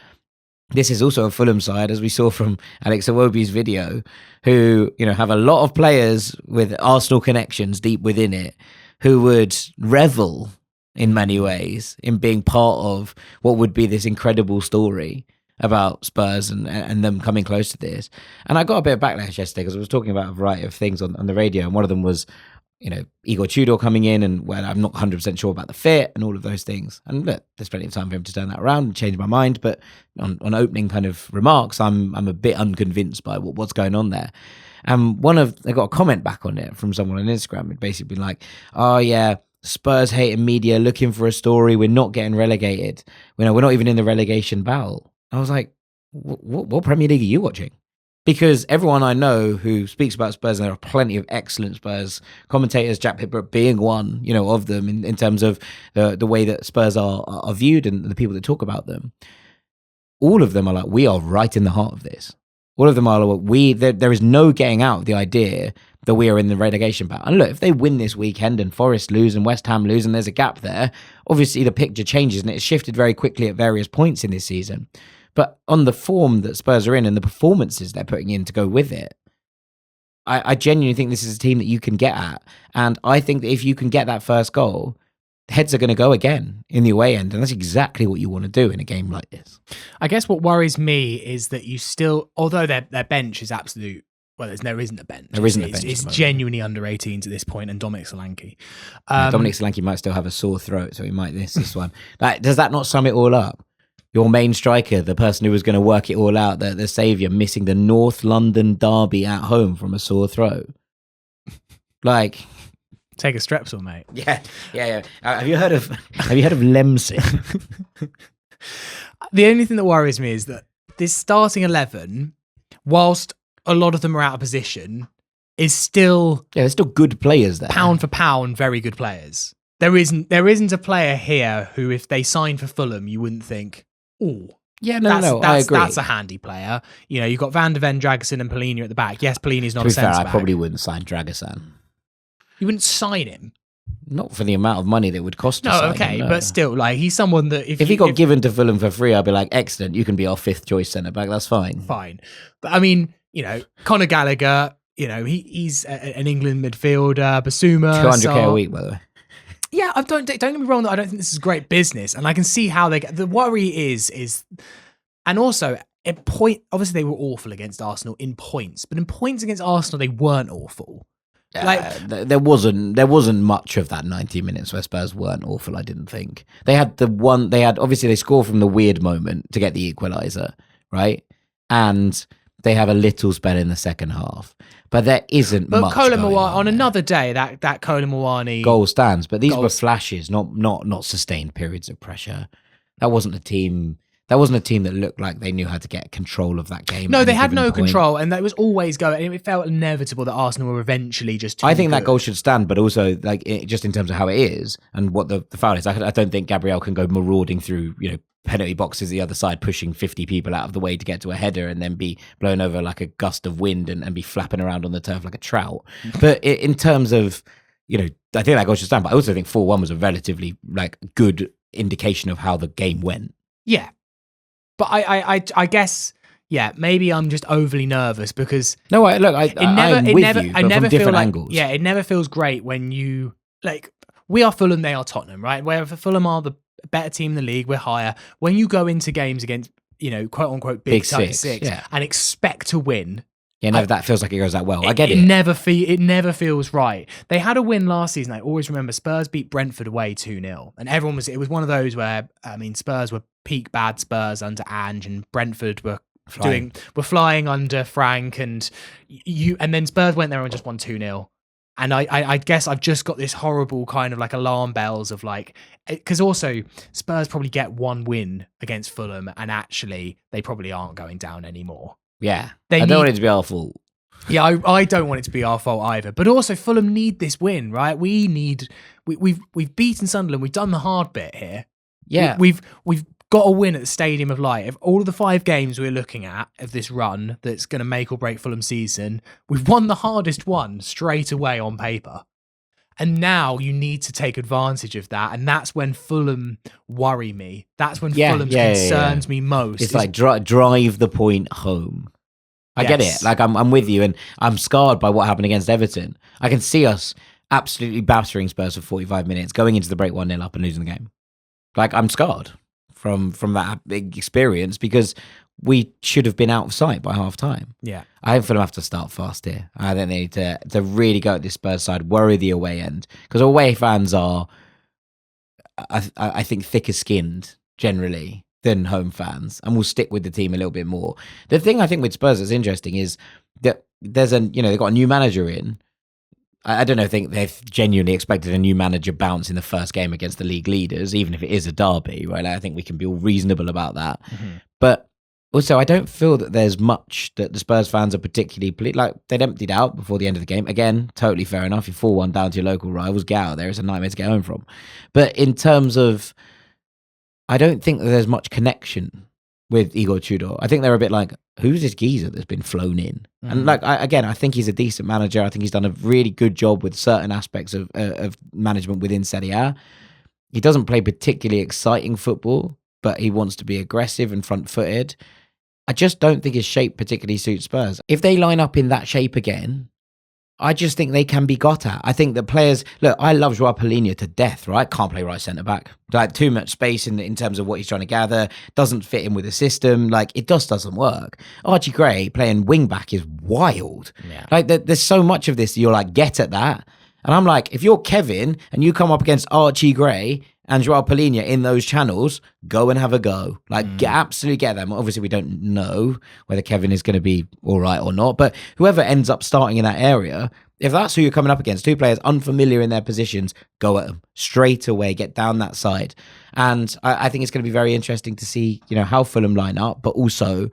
This is also a Fulham side, as we saw from Alex Iwobi's video, who, have a lot of players with Arsenal connections deep within it, who would revel in many ways in being part of what would be this incredible story about Spurs and them coming close to this. And I got a bit of backlash yesterday because I was talking about a variety of things on the radio, and one of them was, Igor Tudor coming in, and where I'm not 100% sure about the fit and all of those things. And look, there's plenty of time for him to turn that around and change my mind. But on opening kind of remarks, I'm a bit unconvinced by what's going on there. And I got a comment back on it from someone on Instagram. It'd basically been like, oh yeah, Spurs hating media looking for a story. We're not getting relegated. We're not even in the relegation battle. I was like, what Premier League are you watching? Because everyone I know who speaks about Spurs, and there are plenty of excellent Spurs commentators, Jack Pittbrook being one, of them in terms of the way that Spurs are viewed and the people that talk about them. All of them are like, we are right in the heart of this. All of them are like, there is no getting out of the idea that we are in the relegation battle. And look, if they win this weekend and Forest lose and West Ham lose and there's a gap there, obviously the picture changes, and it's shifted very quickly at various points in this season. But on the form that Spurs are in and the performances they're putting in to go with it, I genuinely think this is a team that you can get at. And I think that if you can get that first goal, heads are going to go again in the away end. And that's exactly what you want to do in a game like this. I guess what worries me is that you still, although their bench is absolute, well, there isn't a bench. There isn't a bench. It's genuinely under 18s at this point, and Dominic Solanke. Dominic Solanke might still have a sore throat, so he might miss this one. Does that not sum it all up? Your main striker, the person who was going to work it all out, the saviour, missing the North London derby at home from a sore throat. Take a Strepsil, mate. Yeah. Have you heard of Lemsip? The only thing that worries me is that this starting 11, whilst a lot of them are out of position, is still there's still good players there. Pound for pound, very good players. There isn't a player here who, if they signed for Fulham, you wouldn't think, oh, yeah, no, I agree. That's a handy player. You've got Van der Ven, Dragusin, and Polini at the back. Yes, Polini's not a centre back. I probably wouldn't sign Dragusin. You wouldn't sign him? Not for the amount of money that would cost to sign him. No. But still, he's someone that if he got given to Fulham for free, I'd be like, excellent, you can be our 5th choice centre back. That's fine. Fine, but I mean, Conor Gallagher, he's an England midfielder. Basuma, $200K a week, by the way. Yeah, don't get me wrong. I don't think this is great business, and I can see how the worry is, and also at point. Obviously, they were awful against Arsenal in points, but in points against Arsenal, they weren't awful. There wasn't much of that 90 minutes where Spurs weren't awful. I didn't think they had obviously they score from the weird moment to get the equaliser, right? And they have a little spell in the second half, but there isn't much Colin going on another day, that Colin Mawani goal stands. But these were flashes, not sustained periods of pressure. That wasn't a team. That wasn't a team that looked like they knew how to get control of that game. No, they had no control, and that was always going. It felt inevitable that Arsenal were eventually just too I think good. that goal should stand, but also just in terms of how it is and what the foul is. I don't think Gabriel can go marauding through penalty boxes the other side, pushing 50 people out of the way to get to a header and then be blown over like a gust of wind and be flapping around on the turf like a trout. But in terms of, I think that goal should stand, but I also think 4-1 was a relatively good indication of how the game went. Yeah. But I guess, maybe I'm just overly nervous because I'm with you, but from different angles. Yeah, it never feels great when you we are Fulham, they are Tottenham, right? Where Fulham are the better team in the league, we're higher. When you go into games against quote unquote big six and expect to win. Yeah, that feels like it goes that well. I get it. It never feels right. They had a win last season. I always remember Spurs beat Brentford away 2-0. And it was one of those where, Spurs were peak bad Spurs under Ange, and Brentford were flying under Frank, and then Spurs went there and just won 2-0. And I guess I've just got this horrible kind of alarm bells of because also Spurs probably get one win against Fulham and actually they probably aren't going down anymore. Yeah, I don't want it to be our fault. Yeah, I don't want it to be our fault either. But also, Fulham need this win, right? We've beaten Sunderland. We've done the hard bit here. Yeah, we've got a win at the Stadium of Light. Of all of the 5 games we're looking at of this run that's going to make or break Fulham's season, we've won the hardest one straight away on paper. And now you need to take advantage of that. And that's when Fulham worry me. That's when Fulham concerns me most. It's drive the point home. I get it. I'm with you. And I'm scarred by what happened against Everton. I can see us absolutely battering Spurs for 45 minutes, going into the break 1-0 up and losing the game. I'm scarred from that big experience because we should have been out of sight by half time. Yeah. I think Fulham have to start fast here. I think they need to really go at this Spurs side, worry the away end. Because away fans are, I think, thicker skinned generally than home fans and will stick with the team a little bit more. The thing I think with Spurs that's interesting is that they've got a new manager in. I don't think they've genuinely expected a new manager bounce in the first game against the league leaders, even if it is a derby, right? I think we can be all reasonable about that. Mm-hmm. But also, I don't feel that there's much that the Spurs fans are particularly they'd emptied out before the end of the game. Again, totally fair enough. You're 4-1 down to your local rivals. Get out there. It's a nightmare to get home from. But in terms of, I don't think that there's much connection with Igor Tudor. I think they're a bit who's this geezer that's been flown in? Mm-hmm. And I think he's a decent manager. I think he's done a really good job with certain aspects of management within Serie A. He doesn't play particularly exciting football, but he wants to be aggressive and front-footed. I just don't think his shape particularly suits Spurs. If they line up in that shape again, I just think they can be got at. I think the players... Look, I love Joao Palhinha to death, right? Can't play right centre-back. Too much space in terms of what he's trying to gather. Doesn't fit in with the system. It just doesn't work. Archie Gray playing wing-back is wild. Yeah. There's so much of this, you're get at that. And I'm if you're Kevin and you come up against Archie Gray and Joao Palhinha in those channels, go and have a go. Absolutely get them. Obviously, we don't know whether Kevin is going to be all right or not, but whoever ends up starting in that area, if that's who you're coming up against, 2 players unfamiliar in their positions, go at them straight away, get down that side. And I think it's going to be very interesting to see, how Fulham line up, but also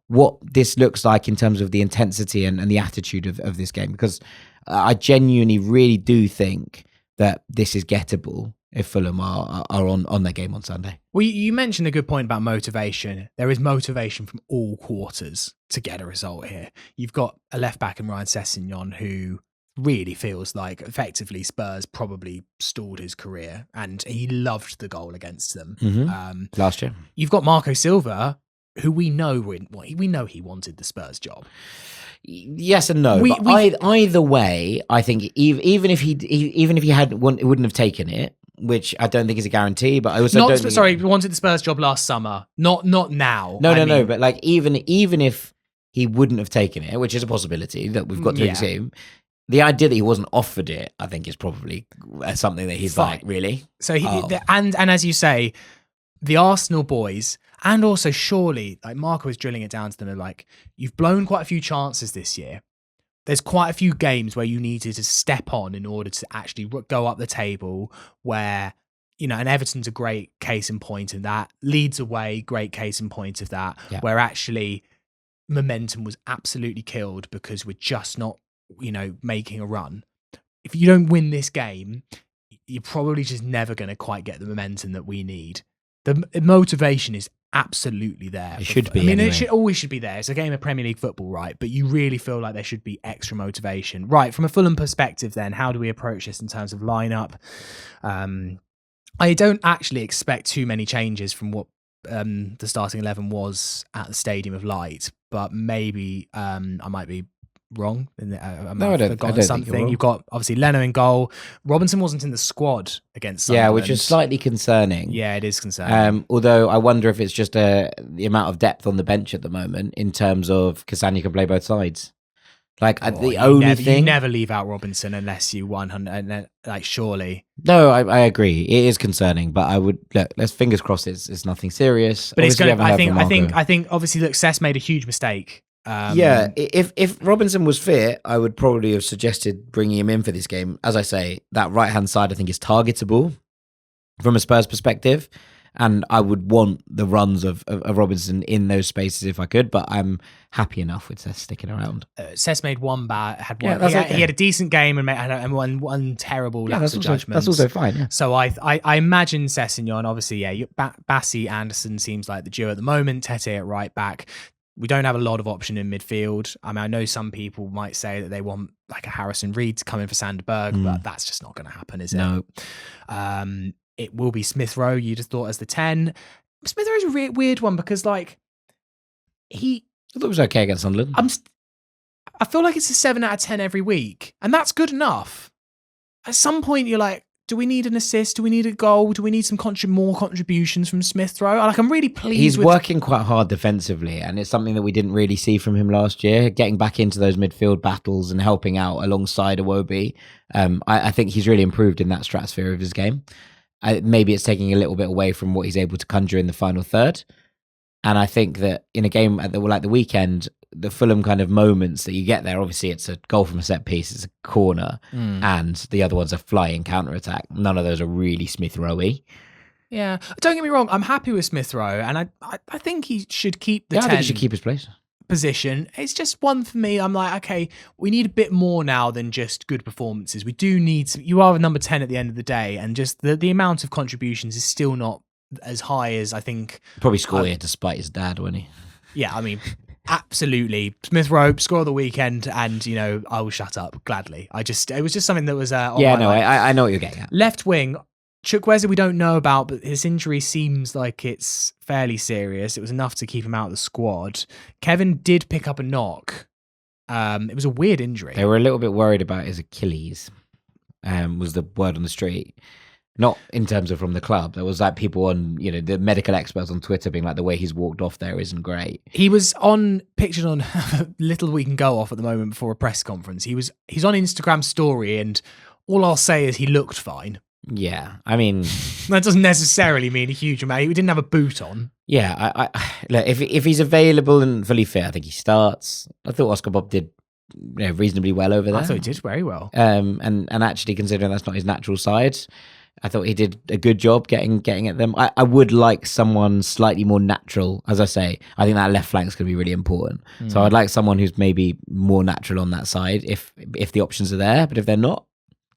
what this looks like in terms of the intensity and the attitude of this game, because I genuinely really do think that this is gettable if Fulham are on their game on Sunday. Well, you mentioned a good point about motivation. There is motivation from all quarters to get a result here. You've got a left-back in Ryan Sessegnon who really feels like effectively Spurs probably stalled his career, and he loved the goal against them. Mm-hmm. Last year. You've got Marco Silva, who we know he wanted the Spurs job. Yes and no. Either way, I think even if he had wouldn't have taken it, which I don't think is a guarantee. But I also he wanted the Spurs job last summer, not now. No. But even if he wouldn't have taken it, which is a possibility that we've got to assume, the idea that he wasn't offered it, I think, is probably something that he's really. So and as you say, the Arsenal boys. And also, surely, like Marco was drilling it down to them, like, you've blown quite a few chances this year. There's quite a few games where you needed to step on in order to actually go up the table where, and Everton's a great case in point of that. Leeds away, great case in point of that, where actually momentum was absolutely killed because we're just not, making a run. If you don't win this game, you're probably just never going to quite get the momentum that we need. The motivation is absolutely there. It should be. I mean, anyway. it always should be there. It's a game of Premier League football, right? But you really feel like there should be extra motivation. Right, from a Fulham perspective then, how do we approach this in terms of lineup? I don't actually expect too many changes from what the starting 11 was at the Stadium of Light, but maybe I might be wrong. I don't forgotten something. You've got obviously Leno in goal. Robinson wasn't in the squad against Sunderland. Yeah, which is slightly concerning. Yeah, it is concerning. Although I wonder if it's just the amount of depth on the bench at the moment in terms of Cassagna can play both sides. Like the only thing, you never leave out Robinson unless you 100. Like surely. No, I agree. It is concerning, but I would let's fingers crossed. It's nothing serious. But obviously, I think obviously, look, Cess made a huge mistake. If Robinson was fit, I would probably have suggested bringing him in for this game. As I say, that right-hand side I think is targetable from a Spurs perspective, and I would want the runs of Robinson in those spaces if I could, but I'm happy enough with Cess sticking around. Cess made one bad, he had a decent game and had one terrible lapse of judgment. That's also fine. Yeah. So I imagine Sessegnon, obviously, Bassi Anderson seems like the duo at the moment. Tete at right back. We don't have a lot of option in midfield. I mean, I know some people might say that they want like a Harrison Reed to come in for Sander Berge, but that's just not going to happen, is it? No. It will be Smith Rowe, you'd have thought, as the 10. Smith Rowe's a weird one because, like, I thought it was okay against Sunderland. I feel like it's a 7 out of 10 every week, and that's good enough. At some point, you're like, do we need an assist? Do we need a goal? Do we need some more contributions from Smith Rowe? Like, I'm really pleased. He's working quite hard defensively, and it's something that we didn't really see from him last year. Getting back into those midfield battles and helping out alongside Iwobi. I think he's really improved in that stratosphere of his game. Maybe it's taking a little bit away from what he's able to conjure in the final third. And I think that in a game like the weekend, the Fulham kind of moments that you get there, obviously it's a goal from a set piece, it's a corner, and the other one's a flying counter-attack. None of those are really Smith Rowe-y. Yeah. Don't get me wrong, I'm happy with Smith Rowe, and I think he should keep the 10 I think he should keep his place. Position. It's just one for me. I'm like, okay, we need a bit more now than just good performances. We do need you are number 10 at the end of the day, and just the amount of contributions is still not as high as I think. Probably score here despite his dad, wouldn't he? Yeah, I mean, absolutely. Smith Rowe, score of the weekend, and I will shut up gladly. It was just something that was I know what you're getting at. Left wing, Chukwueze we don't know about, but his injury seems like it's fairly serious. It was enough to keep him out of the squad. Kevin did pick up a knock. It was a weird injury. They were a little bit worried about his Achilles, was the word on the street. Not in terms of from the club. There was like people on, the medical experts on Twitter being like, the way he's walked off there isn't great. He was pictured on little we can go off at the moment before a press conference. He's on Instagram story, and all I'll say is he looked fine. Yeah, I mean, that doesn't necessarily mean a huge amount. He didn't have a boot on. Yeah, look, if he's available and fully fit, I think he starts. I thought Oscar Bob did reasonably well over there. I thought he did very well. And actually, considering that's not his natural side, I thought he did a good job getting at them. I would like someone slightly more natural. As I say, I think that left flank is going to be really important. So I'd like someone who's maybe more natural on that side if the options are there. But if they're not,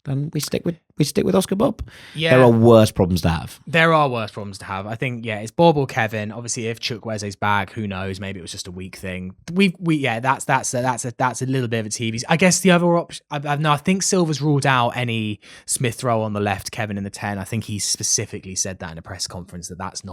then we stick with Oscar Bob. Yeah. There are worse problems to have. There are worse problems to have. I think, it's Bob or Kevin. Obviously, if Chukwueze's back, who knows? Maybe it was just a week thing. That's a little bit of a TV. I guess the other option. I think Silva's ruled out any Smith Rowe on the left, Kevin in the 10. I think he specifically said that in a press conference that's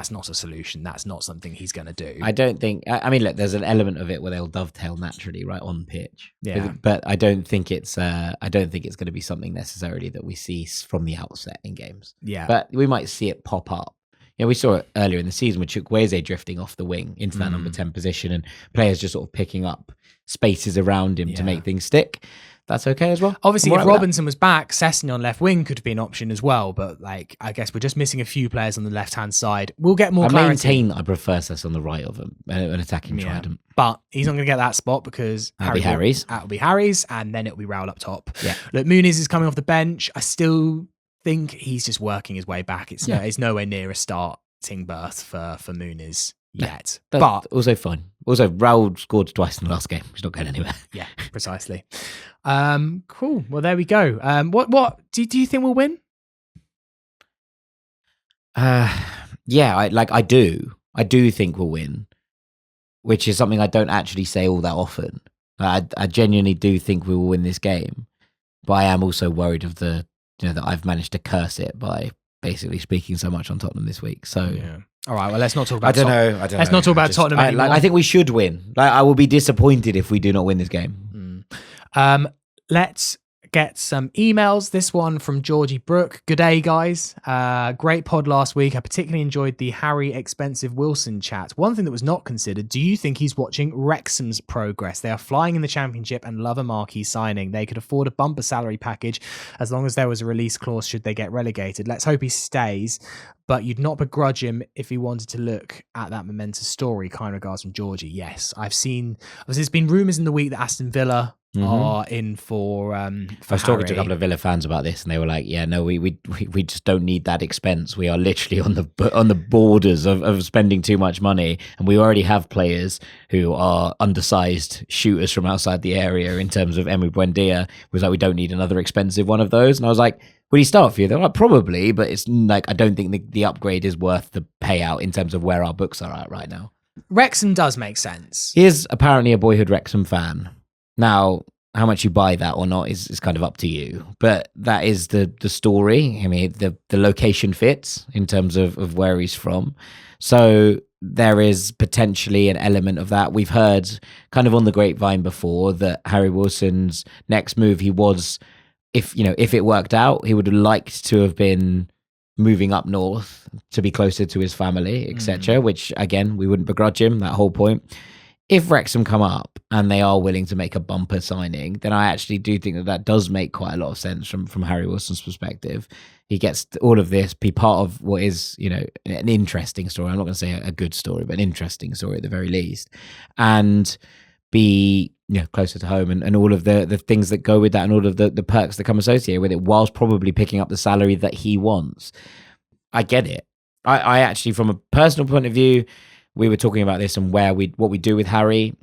not a solution. That's not something he's going to do. I don't think. I mean, look, there's an element of it where they'll dovetail naturally, right on pitch. Yeah. But I don't think it's. I don't think it's going to be something necessarily that we see from the outset in games. Yeah. But we might see it pop up. Yeah, we saw it earlier in the season with Chukwueze drifting off the wing into that number 10 position and players just sort of picking up spaces around him to make things stick. That's okay as well. Obviously, if Robinson was back, Sessegnon on left wing could be an option as well. But like, I guess we're just missing a few players on the left-hand side. We'll get more clarity. I prefer Sess on the right of an attacking trident. But he's not going to get that spot because that'll be Harry's, and then it'll be Raul up top. Yeah. Look, Muniz is coming off the bench. I still think he's just working his way back. It's nowhere near a starting berth for Muniz yet. But also fine. Also, Raul scored twice in the last game. He's not going anywhere. Yeah, precisely. Cool. Well, there we go. What do you think we'll win? Yeah, I do think we'll win, which is something I don't actually say all that often. I genuinely do think we will win this game, but I am also worried of that I've managed to curse it by basically speaking so much on Tottenham this week. So yeah. All right. Well, let's not talk about. I don't know. Let's not talk about Tottenham anymore. I think we should win. I will be disappointed if we do not win this game. Let's get some emails. This one from Georgie Brook. Good day, guys. Great pod last week. I particularly enjoyed the Harry Expensive Wilson chat. One thing that was not considered, do you think he's watching Wrexham's progress? They are flying in the Championship and love a marquee signing. They could afford a bumper salary package as long as there was a release clause should they get relegated. Let's hope he stays, but you'd not begrudge him if he wanted to look at that momentous story. Kind regards from Georgie. Yes, there's been rumours in the week that Aston Villa are in for I was talking to a couple of Villa fans about this, and they were like, "Yeah, no, we just don't need that expense. We are literally on the borders of spending too much money, and we already have players who are undersized shooters from outside the area. In terms of Emi Buendia, was like we don't need another expensive one of those." And I was like, "Would he start for you?" They're like, "Probably, but it's like I don't think the upgrade is worth the payout in terms of where our books are at right now." Wrexham does make sense. He is apparently a boyhood Wrexham fan. Now, how much you buy that or not is kind of up to you. But that is the story. I mean, the location fits in terms of where he's from. So there is potentially an element of that. We've heard kind of on the grapevine before that Harry Wilson's next move, if it worked out, he would have liked to have been moving up north to be closer to his family, etc., which, again, we wouldn't begrudge him, that whole point. If Wrexham come up and they are willing to make a bumper signing, then I actually do think that does make quite a lot of sense from Harry Wilson's perspective. He gets all of this, be part of what is, an interesting story. I'm not going to say a good story, but an interesting story at the very least. And be closer to home and all of the things that go with that and all of the perks that come associated with it, whilst probably picking up the salary that he wants. I get it. I actually, from a personal point of view, we were talking about this and what we do with Harry.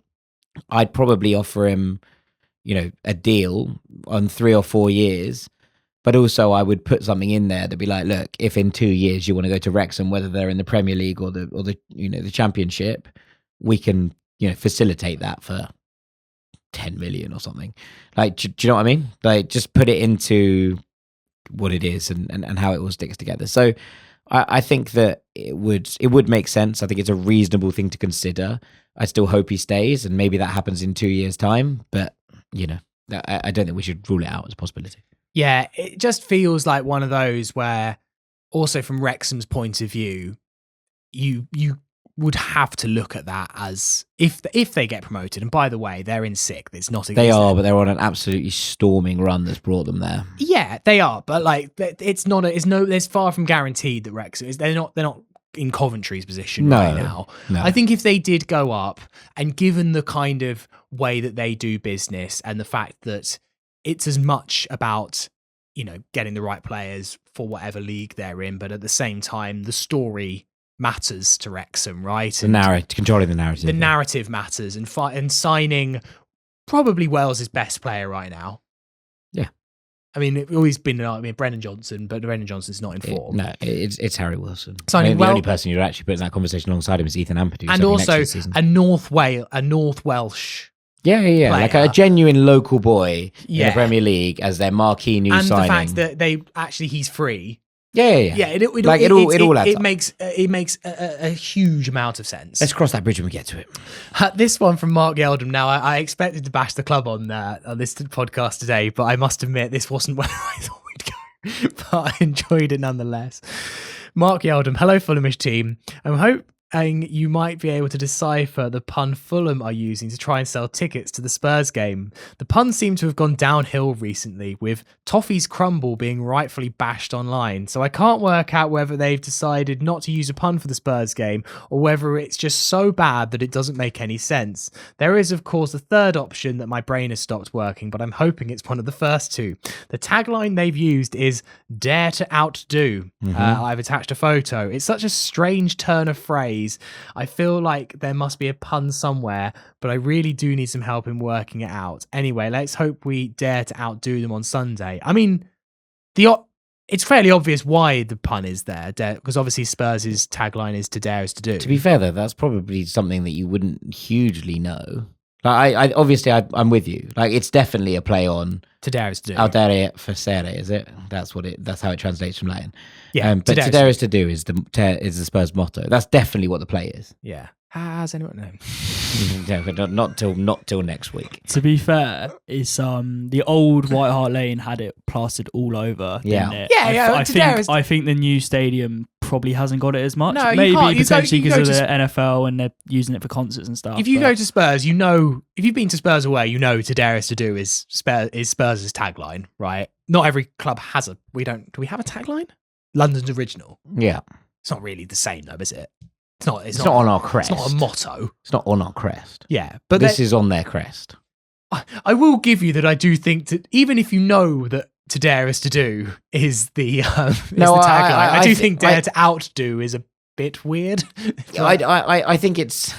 I'd probably offer him, a deal on 3 or 4 years, but also I would put something in there to be like, look, if in 2 years you want to go to Wrexham, whether they're in the Premier League or the Championship, we can facilitate that for 10 million or something. Like, do you know what I mean? Like, just put it into what it is and how it all sticks together. So I think that it would make sense. I think it's a reasonable thing to consider. I still hope he stays, and maybe that happens in 2 years' time. But I don't think we should rule it out as a possibility. Yeah, it just feels like one of those where, also from Wrexham's point of view, you would have to look at that as if they get promoted. And by the way, they're in sixth. It's not. They are, but they're on an absolutely storming run that's brought them there. Yeah, they are, but like it's far from guaranteed that Wrexham is. They're not in Coventry's position right now. No. I think if they did go up, and given the kind of way that they do business and the fact that it's as much about getting the right players for whatever league they're in, but at the same time the story matters to Wrexham, right? Controlling the narrative. The narrative matters, and signing probably Wales' best player right now. Yeah. I mean, it's always been Brennan Johnson, but Brennan Johnson's not in form. It's Harry Wilson. Signing the only person you'd actually put in that conversation alongside him is Ethan Ampadu. And also a North Welsh. Yeah. Like a genuine local boy in the Premier League as their marquee new signing. And the fact that he's free. Yeah. It all adds up. It makes a huge amount of sense. Let's cross that bridge when we get to it. This one from Mark Yeldham. Now, I expected to bash the club on this podcast today, but I must admit this wasn't where I thought we'd go. but I enjoyed it nonetheless. Mark Yeldham, hello Fulhamish team. I'm hoping you might be able to decipher the pun Fulham are using to try and sell tickets to the Spurs game. The puns seem to have gone downhill recently, with Toffee's Crumble being rightfully bashed online, so I can't work out whether they've decided not to use a pun for the Spurs game or whether it's just so bad that it doesn't make any sense. There is, of course, a third option that my brain has stopped working, but I'm hoping it's one of the first two. The tagline they've used is "Dare to outdo." I've attached a photo. It's such a strange turn of phrase. I feel like there must be a pun somewhere, but I really do need some help in working it out. Anyway, let's hope we dare to outdo them on Sunday. I mean, it's fairly obvious why the pun is there, because obviously Spurs' tagline is "To dare is to do." To be fair, though, that's probably something that you wouldn't hugely know. Like, I'm with you. Like, it's definitely a play on "To dare is to do." "Audere facere," is it? That's how it translates from Latin. Yeah, but "To dare is to do" is the Spurs motto. That's definitely what the play is. Yeah. Has anyone known? Yeah, but not till next week. To be fair, it's the old White Hart Lane had it plastered all over. Yeah. Didn't it? Yeah. I think the new stadium probably hasn't got it as much. No, maybe you potentially go because of to the NFL and they're using it for concerts and stuff. If you go to Spurs, you know, if you've been to Spurs away, you know "To dare is to do" is Spurs' tagline, right? Not every club has a. Do we have a tagline? London's original. Yeah. It's not really the same though, is it? It's not on our crest. It's not a motto. It's not on our crest. Yeah, but this is on their crest. I will give you that. I do think that even if you know that "To dare is to do" is the tagline, I do think "Dare to outdo" is a bit weird. I think it's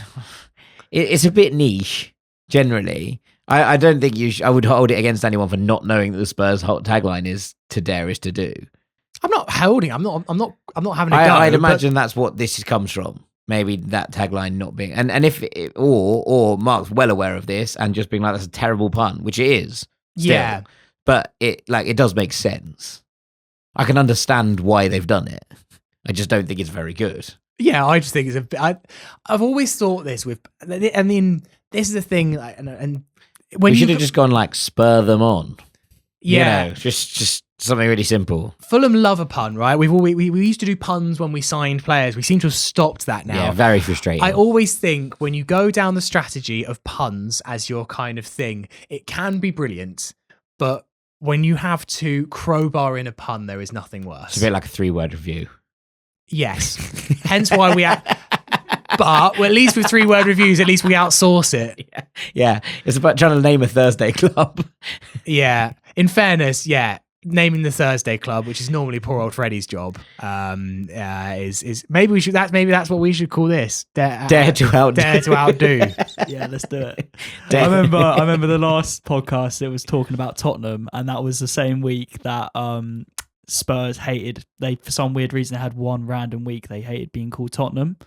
a bit niche generally. I don't think I would hold it against anyone for not knowing that the Spurs' tagline is "To dare is to do." I'm not holding. I'm not having a go. I'd imagine that's what this comes from. Maybe that tagline not being, and if or Mark's well aware of this and just being like, "That's a terrible pun," which it is. Still. Yeah, but it does make sense. I can understand why they've done it. I just don't think it's very good. Yeah, I just think it's I've always thought this with. I mean, this is the thing, and when we should have just gone like "spur them on." Yeah, you know, just something really simple. Fulham love a pun, right? We used to do puns when we signed players. We seem to have stopped that now. Yeah, very frustrating. I always think when you go down the strategy of puns as your kind of thing, it can be brilliant, but when you have to crowbar in a pun, there is nothing worse. It's a bit like a 3-word review. Yes. Hence why but at least with 3-word reviews, at least we outsource it. Yeah. It's about trying to name a Thursday club. Yeah. In fairness, yeah. Naming the Thursday club, which is normally poor old Freddie's job, is maybe we should. That's what we should call this. Dare to outdo. Dare to outdo. Yeah, let's do it. I remember the last podcast. It was talking about Tottenham, and that was the same week that Spurs hated. They, for some weird reason, they had one random week they hated being called Tottenham.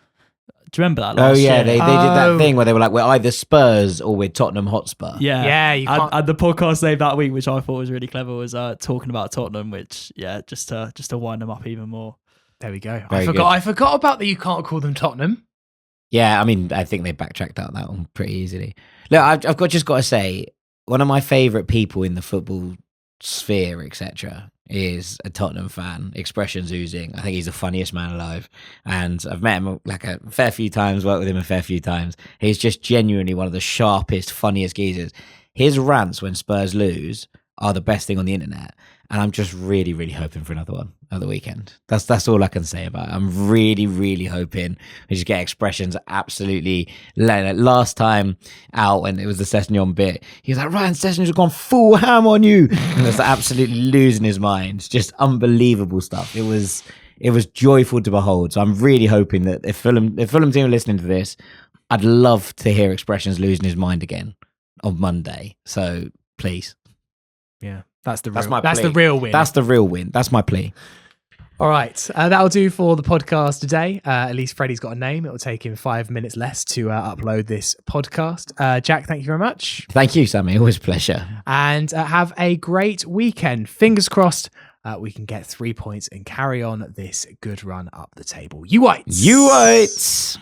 Do you remember that last year? They did that thing where they were like, we're either Spurs or we're Tottenham Hotspur. Yeah. You can't... and the podcast name that week, which I thought was really clever, was talking about Tottenham, which, just to wind them up even more. There we go. Very I forgot about that. You can't call them Tottenham. Yeah, I mean, I think they backtracked out that one pretty easily. Look, I've just got to say, one of my favourite people in the football sphere, etc., is a Tottenham fan, expressions oozing. I think he's the funniest man alive, and I've met him like a fair few times, worked with him a fair few times. He's just genuinely one of the sharpest, funniest geezers. His rants when Spurs lose are the best thing on the internet, and I'm just really, really hoping for another one at the weekend. That's all I can say about it. I'm really, really hoping we just get expressions absolutely. Like last time out when it was the Sessegnon bit, he was like, Ryan Sessegnon's has gone full ham on you. And was absolutely losing his mind. Just unbelievable stuff. It was joyful to behold. So I'm really hoping that if Fulham team are listening to this, I'd love to hear expressions losing his mind again on Monday. So please. Yeah. That's the real win. That's the real win. That's my plea. All right. That'll do for the podcast today. At least Freddie's got a name. It'll take him 5 minutes less to upload this podcast. Jack, thank you very much. Thank you, Sammy. Always a pleasure. And have a great weekend. Fingers crossed we can get 3 points and carry on this good run up the table. You Whites! You Whites!